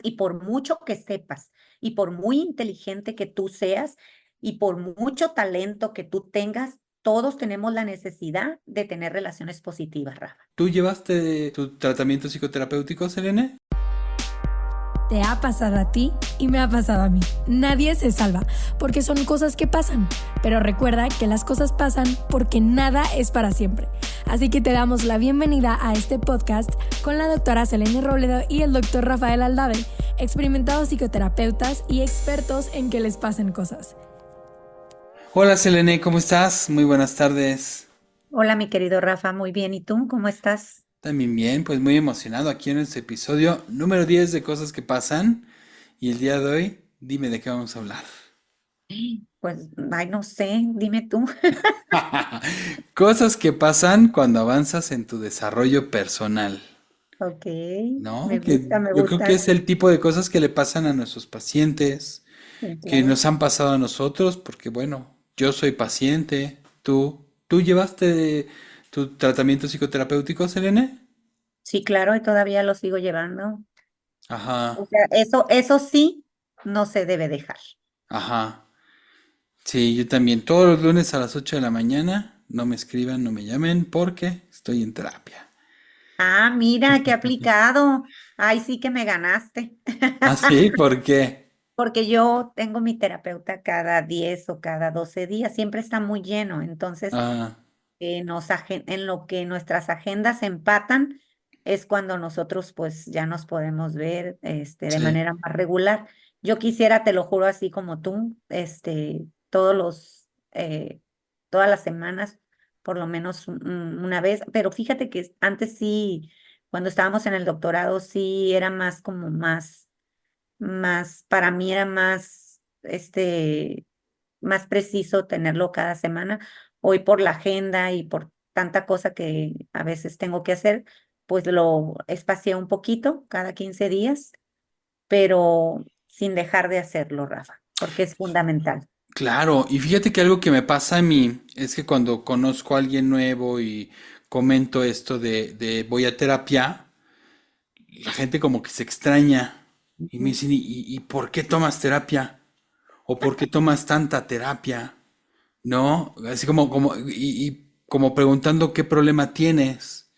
y por mucho que sepas, y por muy inteligente que tú seas, y por mucho talento que tú tengas, todos tenemos la necesidad de tener relaciones positivas, Rafa. ¿Tú llevaste tu tratamiento psicoterapéutico, Selene? Te ha pasado a ti y me ha pasado a mí. Nadie se salva, porque son cosas que pasan. Pero recuerda que las cosas pasan porque nada es para siempre. Así que te damos la bienvenida a este podcast con la doctora Selene Robledo y el doctor Rafael Aldave, experimentados psicoterapeutas y expertos en que les pasen cosas. Hola, Selene, ¿cómo estás? Muy buenas tardes. Hola, mi querido Rafa, muy bien. ¿Y tú cómo estás? También bien, pues muy emocionado aquí en este episodio número 10 de cosas que pasan. Y el día de hoy, dime de qué vamos a hablar. Pues, ay, no sé, dime tú. Cosas que pasan cuando avanzas en tu desarrollo personal, Ok, ¿no? me gusta, Que me yo creo que gusta. es el tipo de cosas que le pasan a nuestros pacientes, Sí, que claro. nos han pasado a nosotros, porque bueno, yo soy paciente, ¿tú llevaste tu tratamiento psicoterapéutico, Selene? Sí, claro, y todavía lo sigo llevando. O Ajá, sea, eso sí, no se debe dejar. ajá. Sí, yo también. Todos los lunes a las 8 de la mañana. No me escriban, no me llamen porque estoy en terapia. Ah, mira, qué aplicado. Ay, sí que me ganaste. Ah, sí, ¿por qué? Porque yo tengo mi terapeuta cada 10 o cada 12 días, siempre está muy lleno. Entonces, Ah, en lo que nuestras agendas empatan es cuando nosotros pues ya nos podemos ver de sí. manera más regular. Yo quisiera, te lo juro, así como tú, todas las semanas, por lo menos una vez, pero fíjate que antes sí, cuando estábamos en el doctorado, sí era más como para mí era más preciso tenerlo cada semana. Hoy por la agenda y por tanta cosa que a veces tengo que hacer, pues lo espacié un poquito cada 15 días, pero sin dejar de hacerlo, Rafa, porque es fundamental. Claro, y fíjate que algo que me pasa a mí es que cuando conozco a alguien nuevo y comento esto de voy a terapia, la gente como que se extraña y me Ujú. dicen, ¿y por qué tomas terapia? ¿O por qué tomas tanta terapia? ¿No? Así y como preguntando qué problema tienes.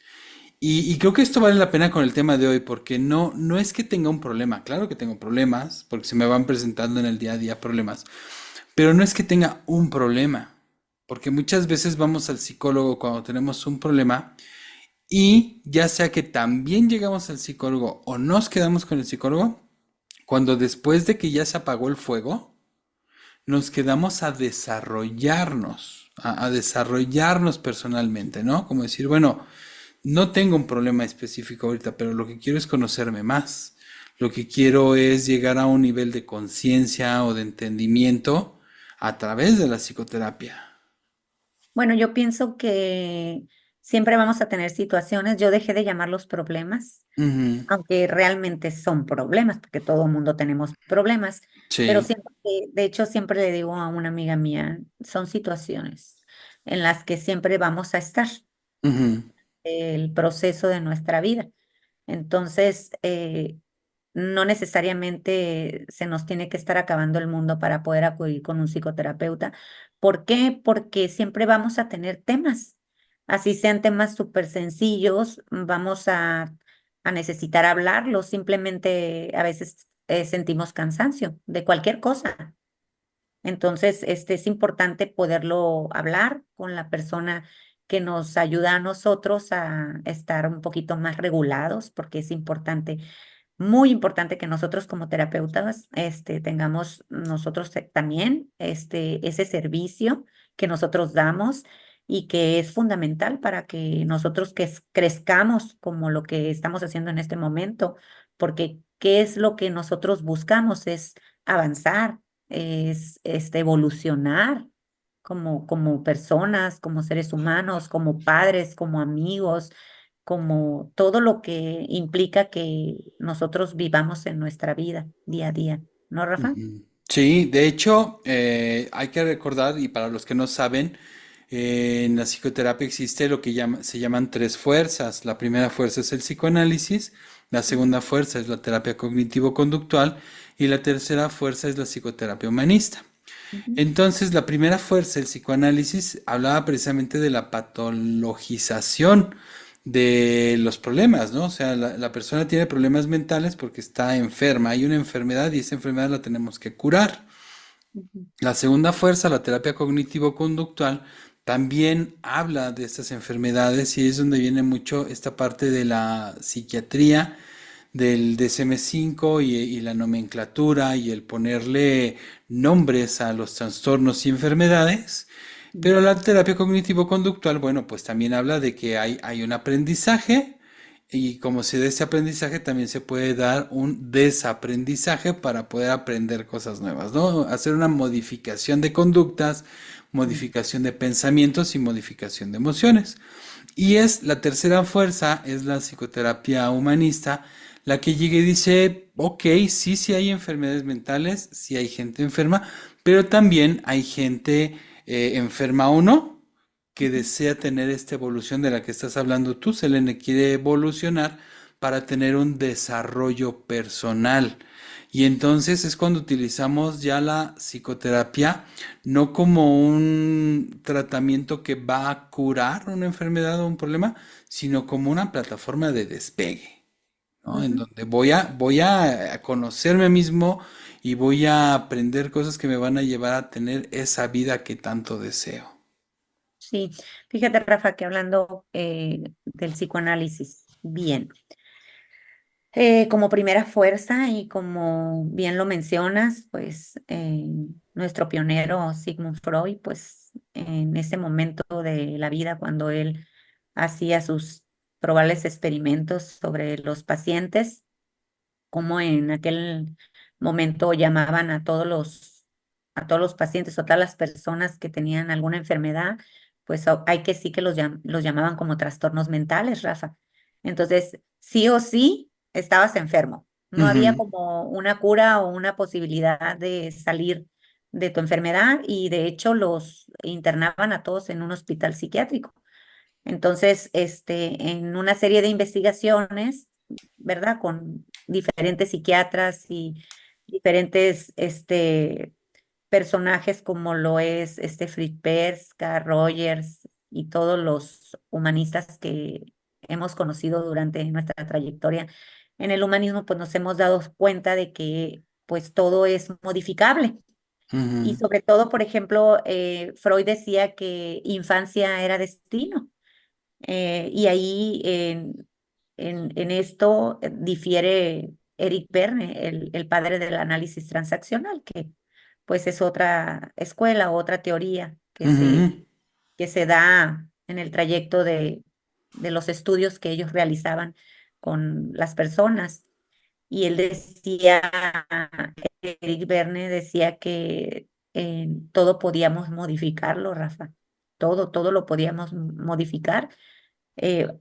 Y creo que esto vale la pena con el tema de hoy, porque no es que tenga un problema, claro que tengo problemas, porque se me van presentando en el día a día problemas, pero no es que tenga un problema, porque muchas veces vamos al psicólogo cuando tenemos un problema y ya sea que también llegamos al psicólogo o nos quedamos con el psicólogo, cuando después de que ya se apagó el fuego, nos quedamos a desarrollarnos, a desarrollarnos personalmente, ¿no? Como decir, bueno, no tengo un problema específico ahorita, pero lo que quiero es conocerme más. Lo que quiero es llegar a un nivel de conciencia o de entendimiento a través de la psicoterapia. Bueno, yo pienso que siempre vamos a tener situaciones, yo dejé de llamarlos problemas, Ujú. aunque realmente son problemas, porque todo el mundo tenemos problemas, pero Sí. siempre, de hecho, siempre le digo a una amiga mía, son situaciones en las que siempre vamos a estar, Ujú. el proceso de nuestra vida. Entonces, no necesariamente se nos tiene que estar acabando el mundo para poder acudir con un psicoterapeuta. ¿Por qué? Porque siempre vamos a tener temas, así sean temas súper sencillos, vamos a necesitar hablarlos, simplemente a veces sentimos cansancio de cualquier cosa. Entonces, es importante poderlo hablar con la persona que nos ayuda a nosotros a estar un poquito más regulados, porque es importante, muy importante que nosotros como terapeutas, tengamos nosotros también, ese servicio que nosotros damos y que es fundamental para que nosotros crezcamos como lo que estamos haciendo en este momento, porque ¿qué es lo que nosotros buscamos? Es avanzar, es evolucionar como personas, como seres humanos, como padres, como amigos, como todo lo que implica que nosotros vivamos en nuestra vida día a día, ¿no, Rafa? Ujú. Sí, de hecho, hay que recordar, y para los que no saben, en la psicoterapia existe lo que se llaman tres fuerzas. La primera fuerza es el psicoanálisis, La segunda fuerza es la terapia cognitivo-conductual y la tercera fuerza es la psicoterapia humanista. Ujú, Entonces, la primera fuerza, el psicoanálisis, hablaba precisamente de la patologización de los problemas, ¿no? O sea, la persona tiene problemas mentales porque está enferma, hay una enfermedad y esa enfermedad la tenemos que curar. ujú. La segunda fuerza, la terapia cognitivo-conductual, también habla de estas enfermedades y es donde viene mucho esta parte de la psiquiatría, del DSM-5 y la nomenclatura y el ponerle nombres a los trastornos y enfermedades. Pero la terapia cognitivo-conductual, bueno, pues también habla de que hay un aprendizaje y como se da ese aprendizaje, también se puede dar un desaprendizaje para poder aprender cosas nuevas, ¿no? Hacer una modificación de conductas, Mm. modificación de pensamientos y modificación de emociones. Y es la tercera fuerza, es la psicoterapia humanista, la que llega y dice, ok, sí, sí hay enfermedades mentales, sí hay gente enferma, pero también hay gente enferma o no, que Ujú. desea tener esta evolución de la que estás hablando tú, Selene, quiere evolucionar para tener un desarrollo personal. Y entonces es cuando utilizamos ya la psicoterapia no como un tratamiento que va a curar una enfermedad o un problema, sino como una plataforma de despegue, ¿no? En Ujú. donde voy a conocerme mismo y voy a aprender cosas que me van a llevar a tener esa vida que tanto deseo. Sí, fíjate, Rafa, que hablando del psicoanálisis, bien, como primera fuerza y como bien lo mencionas, pues nuestro pionero Sigmund Freud, pues en ese momento de la vida, cuando él hacía sus probables experimentos sobre los pacientes, como en aquel momento llamaban a todos los pacientes o todas las personas que tenían alguna enfermedad, pues hay que sí que los llamaban como trastornos mentales, Rafa. Entonces, sí o sí, estabas enfermo. No había Ujú, como una cura o una posibilidad de salir de tu enfermedad y de hecho los internaban a todos en un hospital psiquiátrico. Entonces, en una serie de investigaciones, ¿verdad? Con diferentes psiquiatras y diferentes, personajes como lo es Fritz Perls, Carl Rogers y todos los humanistas que hemos conocido durante nuestra trayectoria en el humanismo, pues nos hemos dado cuenta de que pues todo es modificable. Y ujú, sobre todo, por ejemplo, Freud decía que infancia era destino. Y ahí en esto difiere Eric Berne, el padre del análisis transaccional, que pues es otra escuela, otra teoría ujú, que se da en el trayecto de los estudios que ellos realizaban con las personas. Y él decía, Eric Berne decía que todo podíamos modificarlo, Rafa. Todo lo podíamos modificar.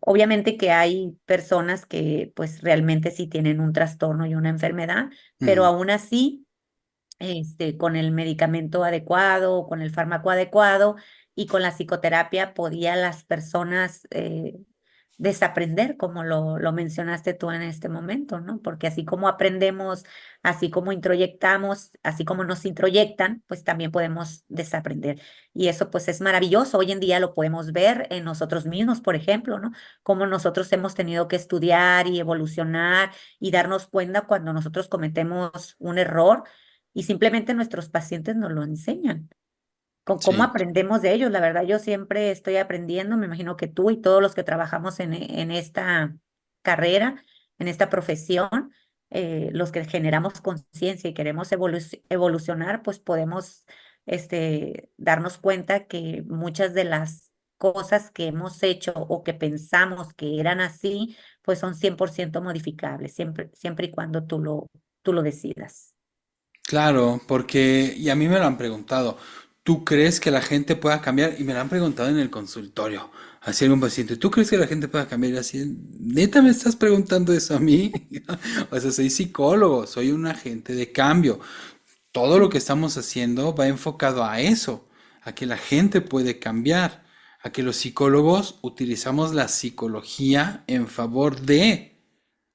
Obviamente que hay personas que pues realmente sí tienen un trastorno y una enfermedad, pero ujú. aún así, con el medicamento adecuado, con el fármaco adecuado y con la psicoterapia podía las personas desaprender, como lo mencionaste tú en este momento, ¿no? Porque así como aprendemos, así como introyectamos, así como nos introyectan, pues también podemos desaprender. Y eso pues es maravilloso. Hoy en día lo podemos ver en nosotros mismos, por ejemplo, ¿no? Cómo nosotros hemos tenido que estudiar y evolucionar y darnos cuenta cuando nosotros cometemos un error y simplemente nuestros pacientes nos lo enseñan. ¿Cómo Sí. aprendemos de ellos? La verdad, yo siempre estoy aprendiendo, me imagino que tú y todos los que trabajamos en esta carrera, en esta profesión, los que generamos conciencia y queremos evolucionar, pues podemos darnos cuenta que muchas de las cosas que hemos hecho o que pensamos que eran así, pues son 100% modificables, siempre y cuando tú lo decidas. Claro, porque, y a mí me lo han preguntado, ¿tú crees que la gente pueda cambiar? Y me lo han preguntado en el consultorio, así algún paciente, ¿tú crees que la gente pueda cambiar? Y así, ¿neta me estás preguntando eso a mí? O sea, soy psicólogo, soy un agente de cambio. Todo lo que estamos haciendo va enfocado a eso, a que la gente puede cambiar, a que los psicólogos utilizamos la psicología en favor de.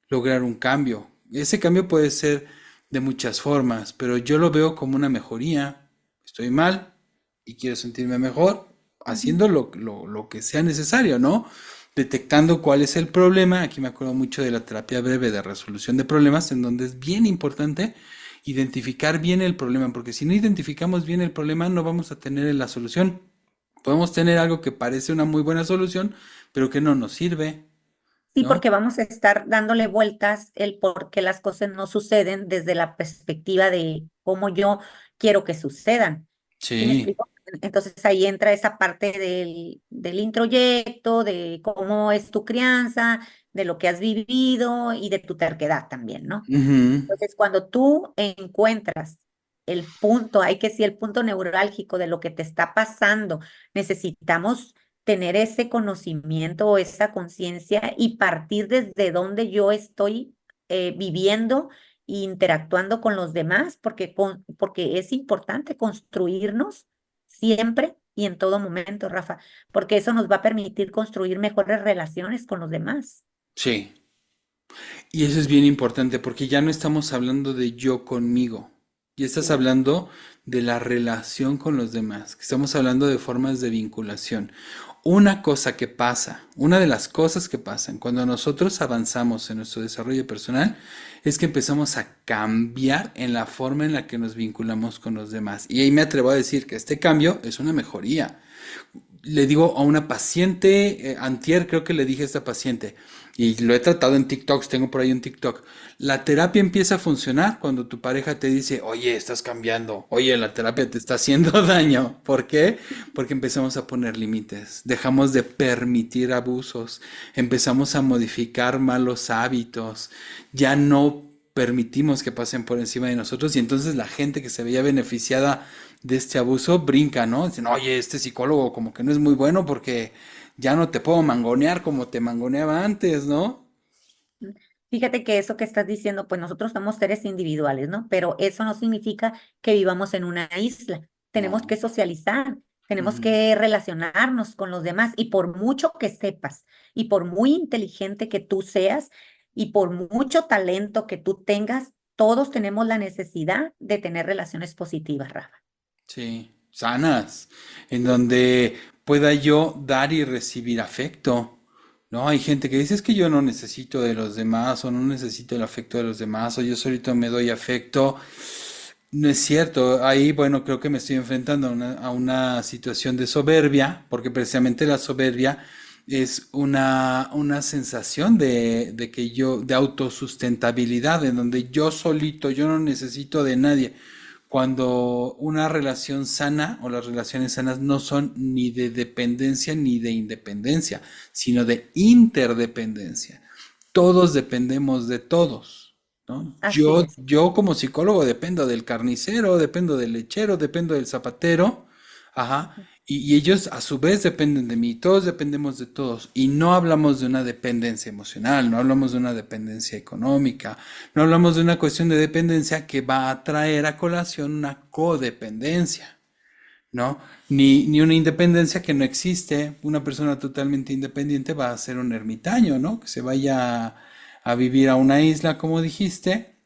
lograr un cambio. Ese cambio puede ser de muchas formas, pero yo lo veo como una mejoría. Estoy mal y quiero sentirme mejor, Ujú. haciendo lo que sea necesario, ¿no? Detectando cuál es el problema. Aquí me acuerdo mucho de la terapia breve de resolución de problemas, en donde es bien importante identificar bien el problema, porque si no identificamos bien el problema, no vamos a tener la solución. Podemos tener algo que parece una muy buena solución, pero que no nos sirve, Sí, ¿no? porque vamos a estar dándole vueltas el por qué las cosas no suceden desde la perspectiva de cómo yo quiero que sucedan. ¿Sí me Sí. explico? Entonces ahí entra esa parte del introyecto, de cómo es tu crianza, de lo que has vivido y de tu terquedad también, ¿no? Ujú. Entonces, cuando tú encuentras el punto, hay que decir, el punto neurálgico de lo que te está pasando, necesitamos tener ese conocimiento o esa conciencia y partir desde donde yo estoy viviendo e interactuando con los demás, porque es importante construirnos siempre y en todo momento, Rafa, porque eso nos va a permitir construir mejores relaciones con los demás. Sí. Y eso es bien importante porque ya no estamos hablando de yo conmigo. Ya estás Sí. hablando de la relación con los demás. Estamos hablando de formas de vinculación. Una cosa que pasa, una de las cosas que pasan cuando nosotros avanzamos en nuestro desarrollo personal es que empezamos a cambiar en la forma en la que nos vinculamos con los demás. Y ahí me atrevo a decir que este cambio es una mejoría. Le digo a una paciente, antier creo que le dije a esta paciente, y lo he tratado en TikToks, tengo por ahí un TikTok, la terapia empieza a funcionar cuando tu pareja te dice, oye, estás cambiando, oye, la terapia te está haciendo daño. ¿Por qué? Porque empezamos a poner límites, dejamos de permitir abusos, empezamos a modificar malos hábitos, ya no permitimos que pasen por encima de nosotros y entonces la gente que se veía beneficiada de este abuso brinca, ¿no? Dicen, oye, este psicólogo como que no es muy bueno porque ya no te puedo mangonear como te mangoneaba antes, ¿no? Fíjate que eso que estás diciendo, pues nosotros somos seres individuales, ¿no? Pero eso no significa que vivamos en una isla. Tenemos No. que socializar, tenemos Ujú. que relacionarnos con los demás y por mucho que sepas y por muy inteligente que tú seas y por mucho talento que tú tengas, todos tenemos la necesidad de tener relaciones positivas, Rafa. Sí, sanas, en donde pueda yo dar y recibir afecto. No, hay gente que dice es que yo no necesito de los demás o no necesito el afecto de los demás o yo solito me doy afecto. No es cierto, ahí bueno, creo que me estoy enfrentando a una situación de soberbia, porque precisamente la soberbia es una sensación de que yo, de autosustentabilidad, en donde yo solito, yo no necesito de nadie. Cuando una relación sana o las relaciones sanas no son ni de dependencia ni de independencia, sino de interdependencia. Todos dependemos de todos, ¿no? Así Yo, es. yo como psicólogo dependo del carnicero, dependo del lechero, dependo del zapatero, ajá, y ellos a su vez dependen de mí, todos dependemos de todos, y no hablamos de una dependencia emocional, no hablamos de una dependencia económica, no hablamos de una cuestión de dependencia que va a traer a colación una codependencia. ¿No? Ni una independencia que no existe. Una persona totalmente independiente va a ser un ermitaño, ¿no? Que se vaya a vivir a una isla, como dijiste,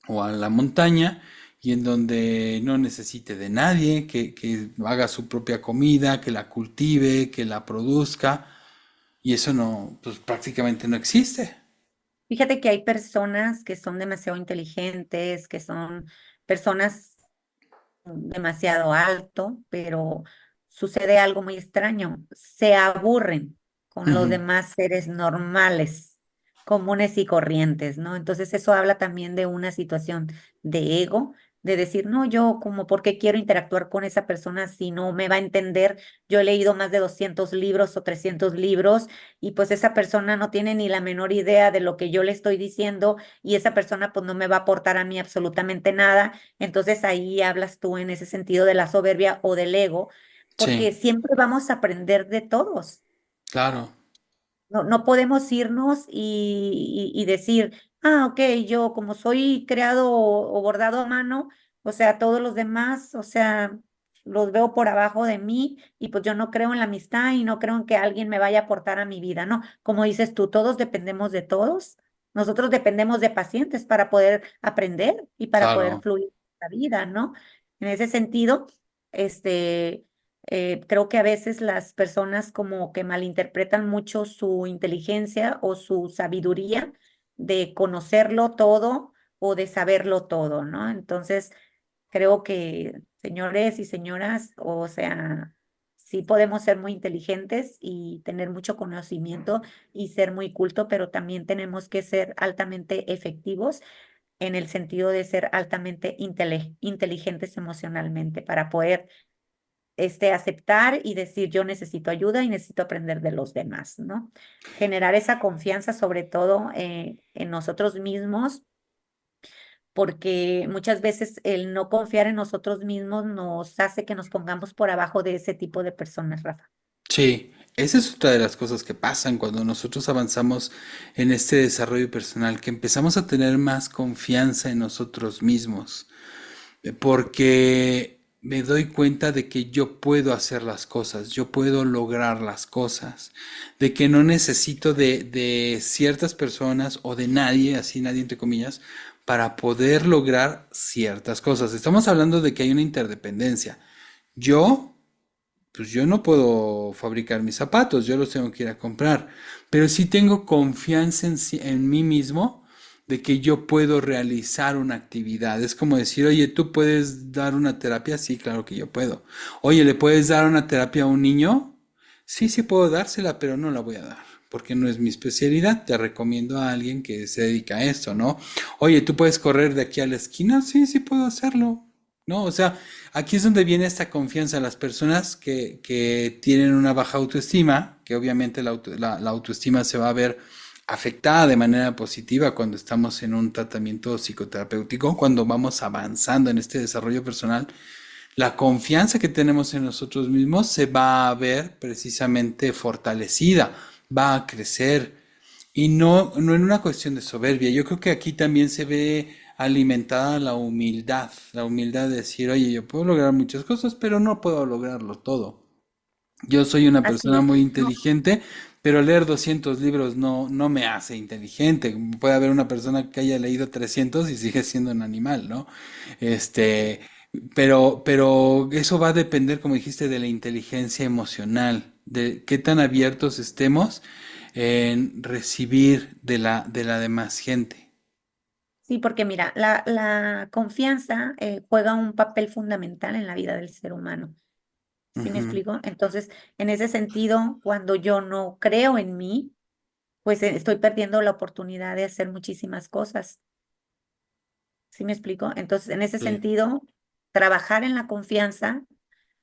o a la montaña, y en donde no necesite de nadie, que haga su propia comida, que la cultive, que la produzca, y eso no, pues prácticamente no existe. Fíjate que hay personas que son demasiado inteligentes, que son personas demasiado alto, pero sucede algo muy extraño. Se aburren con los Ujú. demás seres normales, comunes y corrientes, ¿no? Entonces eso habla también de una situación de ego, de decir, no, yo como, ¿por qué quiero interactuar con esa persona si no me va a entender? Yo he leído más de 200 libros o 300 libros y pues esa persona no tiene ni la menor idea de lo que yo le estoy diciendo y esa persona pues no me va a aportar a mí absolutamente nada. Entonces ahí hablas tú en ese sentido de la soberbia o del ego, Sí, porque siempre vamos a aprender de todos. claro. No podemos irnos y decir, ah, ok, yo como soy creado o bordado a mano, o sea, todos los demás, o sea, los veo por abajo de mí y pues yo no creo en la amistad y no creo en que alguien me vaya a aportar a mi vida, ¿no? Como dices tú, todos dependemos de todos Nosotros dependemos de pacientes para poder aprender y para poder Claro. fluir en la vida, ¿no? En ese sentido, este, creo que a veces las personas como que malinterpretan mucho su inteligencia o su sabiduría de conocerlo todo o de saberlo todo, ¿no? Entonces, creo que señores y señoras, o sea, sí podemos ser muy inteligentes y tener mucho conocimiento y ser muy culto, pero también tenemos que ser altamente efectivos en el sentido de ser altamente inteligentes emocionalmente para poder aceptar y decir yo necesito ayuda y necesito aprender de los demás, ¿no? Generar esa confianza sobre todo en nosotros mismos, porque muchas veces el no confiar en nosotros mismos nos hace que nos pongamos por abajo de ese tipo de personas, Rafa. Sí, esa es otra de las cosas que pasan cuando nosotros avanzamos en este desarrollo personal, que empezamos a tener más confianza en nosotros mismos, porque me doy cuenta de que yo puedo hacer las cosas, yo puedo lograr las cosas, de que no necesito de ciertas personas o de nadie, así nadie entre comillas, para poder lograr ciertas cosas. Estamos hablando de que hay una interdependencia. Yo pues yo no puedo fabricar mis zapatos, yo los tengo que ir a comprar, pero sí tengo confianza en mí mismo de que yo puedo realizar una actividad. Es como decir, oye, ¿tú puedes dar una terapia? Sí, claro que yo puedo. Oye, ¿le puedes dar una terapia a un niño? Sí, sí puedo dársela, pero no la voy a dar, porque no es mi especialidad. Te recomiendo a alguien que se dedica a esto, ¿no? Oye, ¿tú puedes correr de aquí a la esquina? Sí, sí puedo hacerlo. ¿No? O sea, aquí es donde viene esta confianza. Las personas que tienen una baja autoestima, que obviamente la autoestima se va a ver afectada de manera positiva cuando estamos en un tratamiento psicoterapéutico, cuando vamos avanzando en este desarrollo personal, la confianza que tenemos en nosotros mismos se va a ver precisamente fortalecida, va a crecer y no en una cuestión de soberbia. Yo creo que aquí también se ve alimentada la humildad de decir, oye, yo puedo lograr muchas cosas, pero no puedo lograrlo todo. Yo soy una Así persona es. muy No, inteligente, pero leer 200 libros no me hace inteligente. Puede haber una persona que haya leído 300 y sigue siendo un animal, ¿no? Este, pero eso va a depender, como dijiste, de la inteligencia emocional, de qué tan abiertos estemos en recibir de la demás gente. sí, porque mira, la confianza juega un papel fundamental en la vida del ser humano. ¿Sí me Ujú. explico? Entonces, en ese sentido, cuando yo no creo en mí, pues estoy perdiendo la oportunidad de hacer muchísimas cosas. ¿Sí me explico? Entonces, en ese Sí. sentido, trabajar en la confianza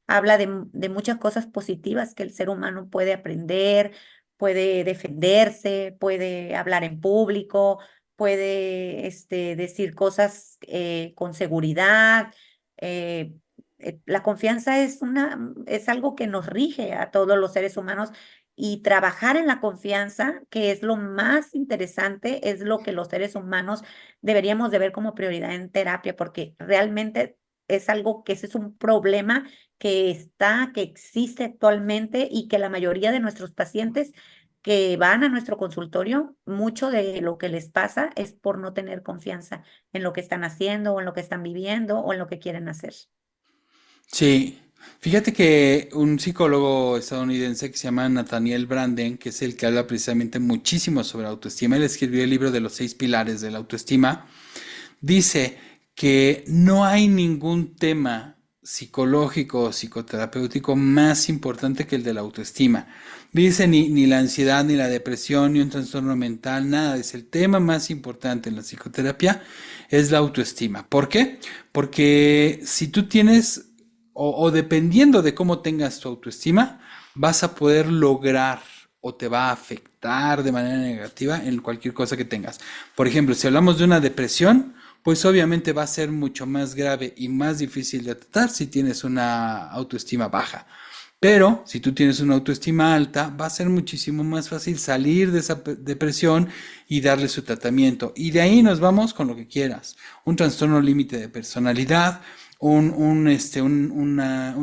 habla de muchas cosas positivas que el ser humano puede aprender, puede defenderse, puede hablar en público, puede decir cosas con seguridad. eh, la confianza es algo que nos rige a todos los seres humanos y trabajar en la confianza, que es lo más interesante, es lo que los seres humanos deberíamos de ver como prioridad en terapia, porque realmente es algo que ese es un problema que existe actualmente y que la mayoría de nuestros pacientes que van a nuestro consultorio, mucho de lo que les pasa es por no tener confianza en lo que están haciendo o en lo que están viviendo o en lo que quieren hacer. Sí, fíjate que un psicólogo estadounidense que se llama Nathaniel Branden, que es el que habla precisamente muchísimo sobre autoestima, él escribió el libro de los 6 pilares de la autoestima, dice que no hay ningún tema psicológico o psicoterapéutico más importante que el de la autoestima. Dice ni la ansiedad, ni la depresión, ni un trastorno mental, nada. Dice el tema más importante en la psicoterapia es la autoestima. ¿Por qué? Porque si tú tienes o dependiendo de cómo tengas tu autoestima, vas a poder lograr o te va a afectar de manera negativa en cualquier cosa que tengas. Por ejemplo, si hablamos de una depresión, pues obviamente va a ser mucho más grave y más difícil de tratar si tienes una autoestima baja. Pero si tú tienes una autoestima alta, va a ser muchísimo más fácil salir de esa depresión y darle su tratamiento. Y de ahí nos vamos con lo que quieras. Un trastorno límite de personalidad, un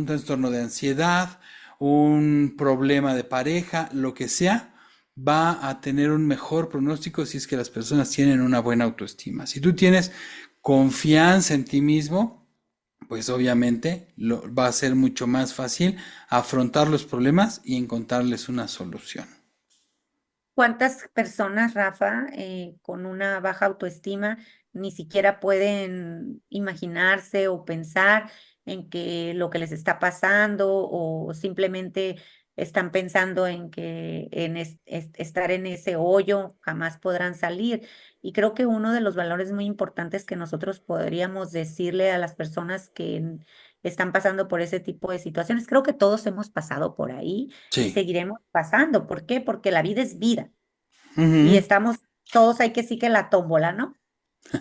trastorno de ansiedad, un problema de pareja, lo que sea, va a tener un mejor pronóstico si es que las personas tienen una buena autoestima. Si tú tienes confianza en ti mismo, pues obviamente va a ser mucho más fácil afrontar los problemas y encontrarles una solución. ¿Cuántas personas, Rafa, con una baja autoestima ni siquiera pueden imaginarse o pensar en que lo que les está pasando o simplemente están pensando en que estar en ese hoyo jamás podrán salir? Y creo que uno de los valores muy importantes que nosotros podríamos decirle a las personas que están pasando por ese tipo de situaciones, creo que todos hemos pasado por ahí y Sí. seguiremos pasando. ¿Por qué? Porque la vida es vida y Ujú. estamos todos hay que sí que la tómbola, ¿no?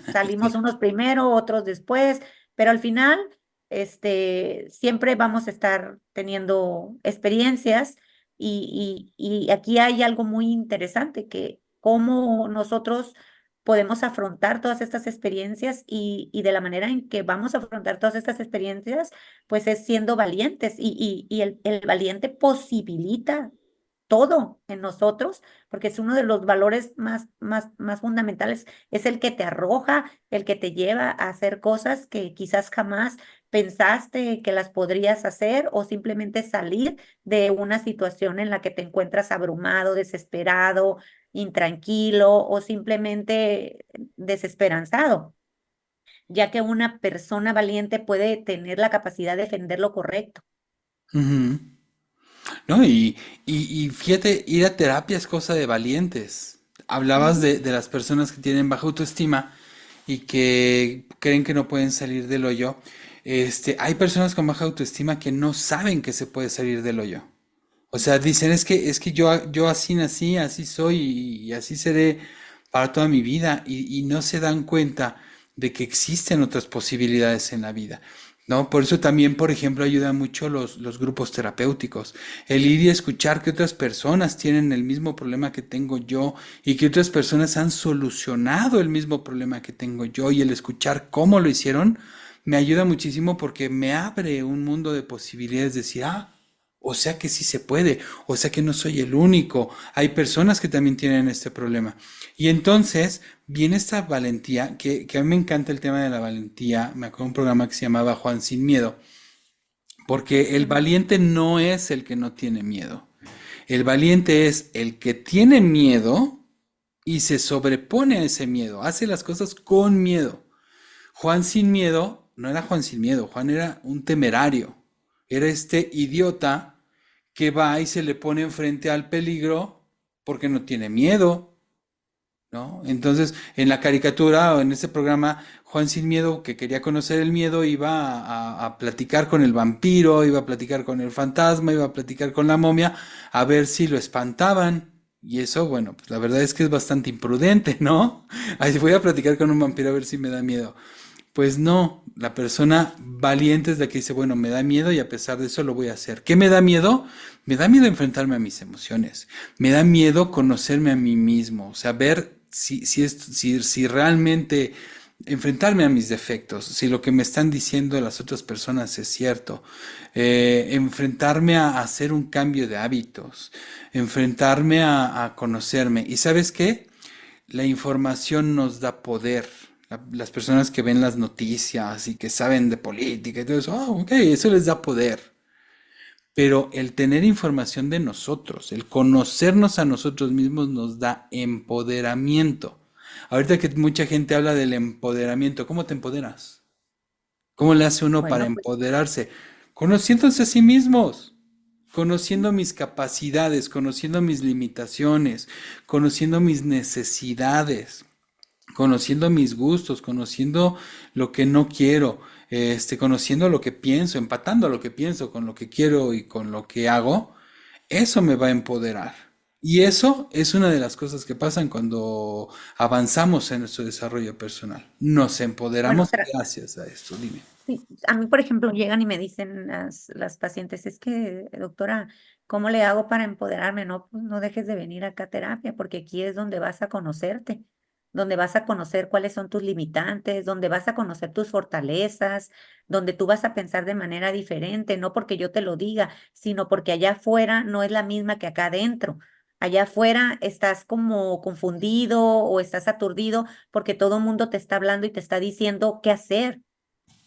Salimos Sí. unos primero, otros después, pero al final, siempre vamos a estar teniendo experiencias y aquí hay algo muy interesante, que cómo nosotros podemos afrontar todas estas experiencias y de la manera en que vamos a afrontar todas estas experiencias, pues es siendo valientes y el valiente posibilita todo en nosotros, porque es uno de los valores más fundamentales, es el que te arroja, el que te lleva a hacer cosas que quizás jamás pensaste que las podrías hacer o simplemente salir de una situación en la que te encuentras abrumado, desesperado, intranquilo o simplemente desesperanzado, ya que una persona valiente puede tener la capacidad de defender lo correcto. Ujú. ¿No? Y fíjate, ir a terapia es cosa de valientes. Hablabas Ujú. de las personas que tienen baja autoestima y que creen que no pueden salir del hoyo. Hay personas con baja autoestima que no saben que se puede salir del hoyo. O sea, dicen, es que yo así nací, así soy y así seré para toda mi vida y no se dan cuenta de que existen otras posibilidades en la vida, ¿no? Por eso también, por ejemplo, ayudan mucho los grupos terapéuticos, el ir y escuchar que otras personas tienen el mismo problema que tengo yo y que otras personas han solucionado el mismo problema que tengo yo y el escuchar cómo lo hicieron me ayuda muchísimo porque me abre un mundo de posibilidades de decir, o sea que sí se puede, o sea que no soy el único, hay personas que también tienen este problema. Y entonces viene esta valentía, que a mí me encanta el tema de la valentía, me acuerdo de un programa que se llamaba Juan Sin Miedo, porque el Ujú. valiente no es el que no tiene miedo, el valiente es el que tiene miedo y se sobrepone a ese miedo, hace las cosas con miedo. Juan Sin Miedo no era Juan Sin Miedo, Juan era un temerario, era este idiota que va y se le pone enfrente al peligro porque no tiene miedo, ¿no? Entonces, en la caricatura o en ese programa, Juan Sin Miedo, que quería conocer el miedo, iba a platicar con el vampiro, iba a platicar con el fantasma, iba a platicar con la momia, a ver si lo espantaban. Y eso, bueno, pues la verdad es que es bastante imprudente, ¿no? Ahí voy a platicar con un vampiro a ver si me da miedo. Pues no, la persona valiente es la que dice, bueno, me da miedo y a pesar de eso lo voy a hacer. ¿Qué me da miedo? Me da miedo enfrentarme a mis emociones. Me da miedo conocerme a mí mismo, o sea, ver si realmente enfrentarme a mis defectos, si lo que me están diciendo las otras personas es cierto, enfrentarme a hacer un cambio de hábitos, enfrentarme a conocerme. ¿Y sabes qué? La información nos da poder. Las personas que ven las noticias y que saben de política y todo eso, ok, eso les da poder. Pero el tener información de nosotros, el conocernos a nosotros mismos nos da empoderamiento. Ahorita que mucha gente habla del empoderamiento, ¿cómo te empoderas? ¿Cómo le hace uno para Bueno, pues empoderarse? Conociéndose a sí mismos, conociendo mis capacidades, conociendo mis limitaciones, conociendo mis necesidades, conociendo mis gustos, conociendo lo que no quiero, conociendo lo que pienso, empatando lo que pienso con lo que quiero y con lo que hago, eso me va a empoderar. Y eso es una de las cosas que pasan cuando avanzamos en nuestro desarrollo personal. Nos bueno, empoderamos gracias a esto. Dime. sí, a mí, por ejemplo, llegan y me dicen las pacientes, es que, doctora, ¿cómo le hago para empoderarme? No, pues no dejes de venir acá a terapia, porque aquí es donde vas a conocerte, donde vas a conocer cuáles son tus limitantes, donde vas a conocer tus fortalezas, donde tú vas a pensar de manera diferente, no porque yo te lo diga, sino porque allá afuera no es la misma que acá adentro. Allá afuera estás como confundido o estás aturdido porque todo el mundo te está hablando y te está diciendo qué hacer,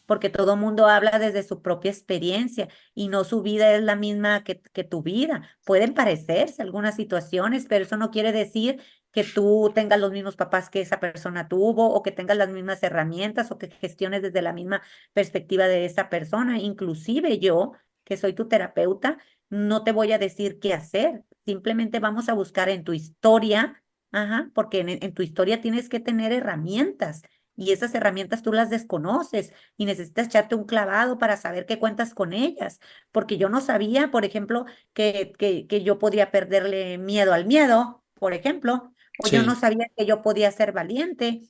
porque todo el mundo habla desde su propia experiencia y no su vida es la misma que tu vida. Pueden parecerse algunas situaciones, pero eso no quiere decir que tú tengas los mismos papás que esa persona tuvo o que tengas las mismas herramientas o que gestiones desde la misma perspectiva de esa persona. Inclusive yo, que soy tu terapeuta, no te voy a decir qué hacer. Simplemente vamos a buscar en tu historia, ajá, porque en tu historia tienes que tener herramientas. Y esas herramientas tú las desconoces y necesitas echarte un clavado para saber que cuentas con ellas. Porque yo no sabía, por ejemplo, que yo podía perderle miedo al miedo, por ejemplo, o yo no Sí. sabía que yo podía ser valiente,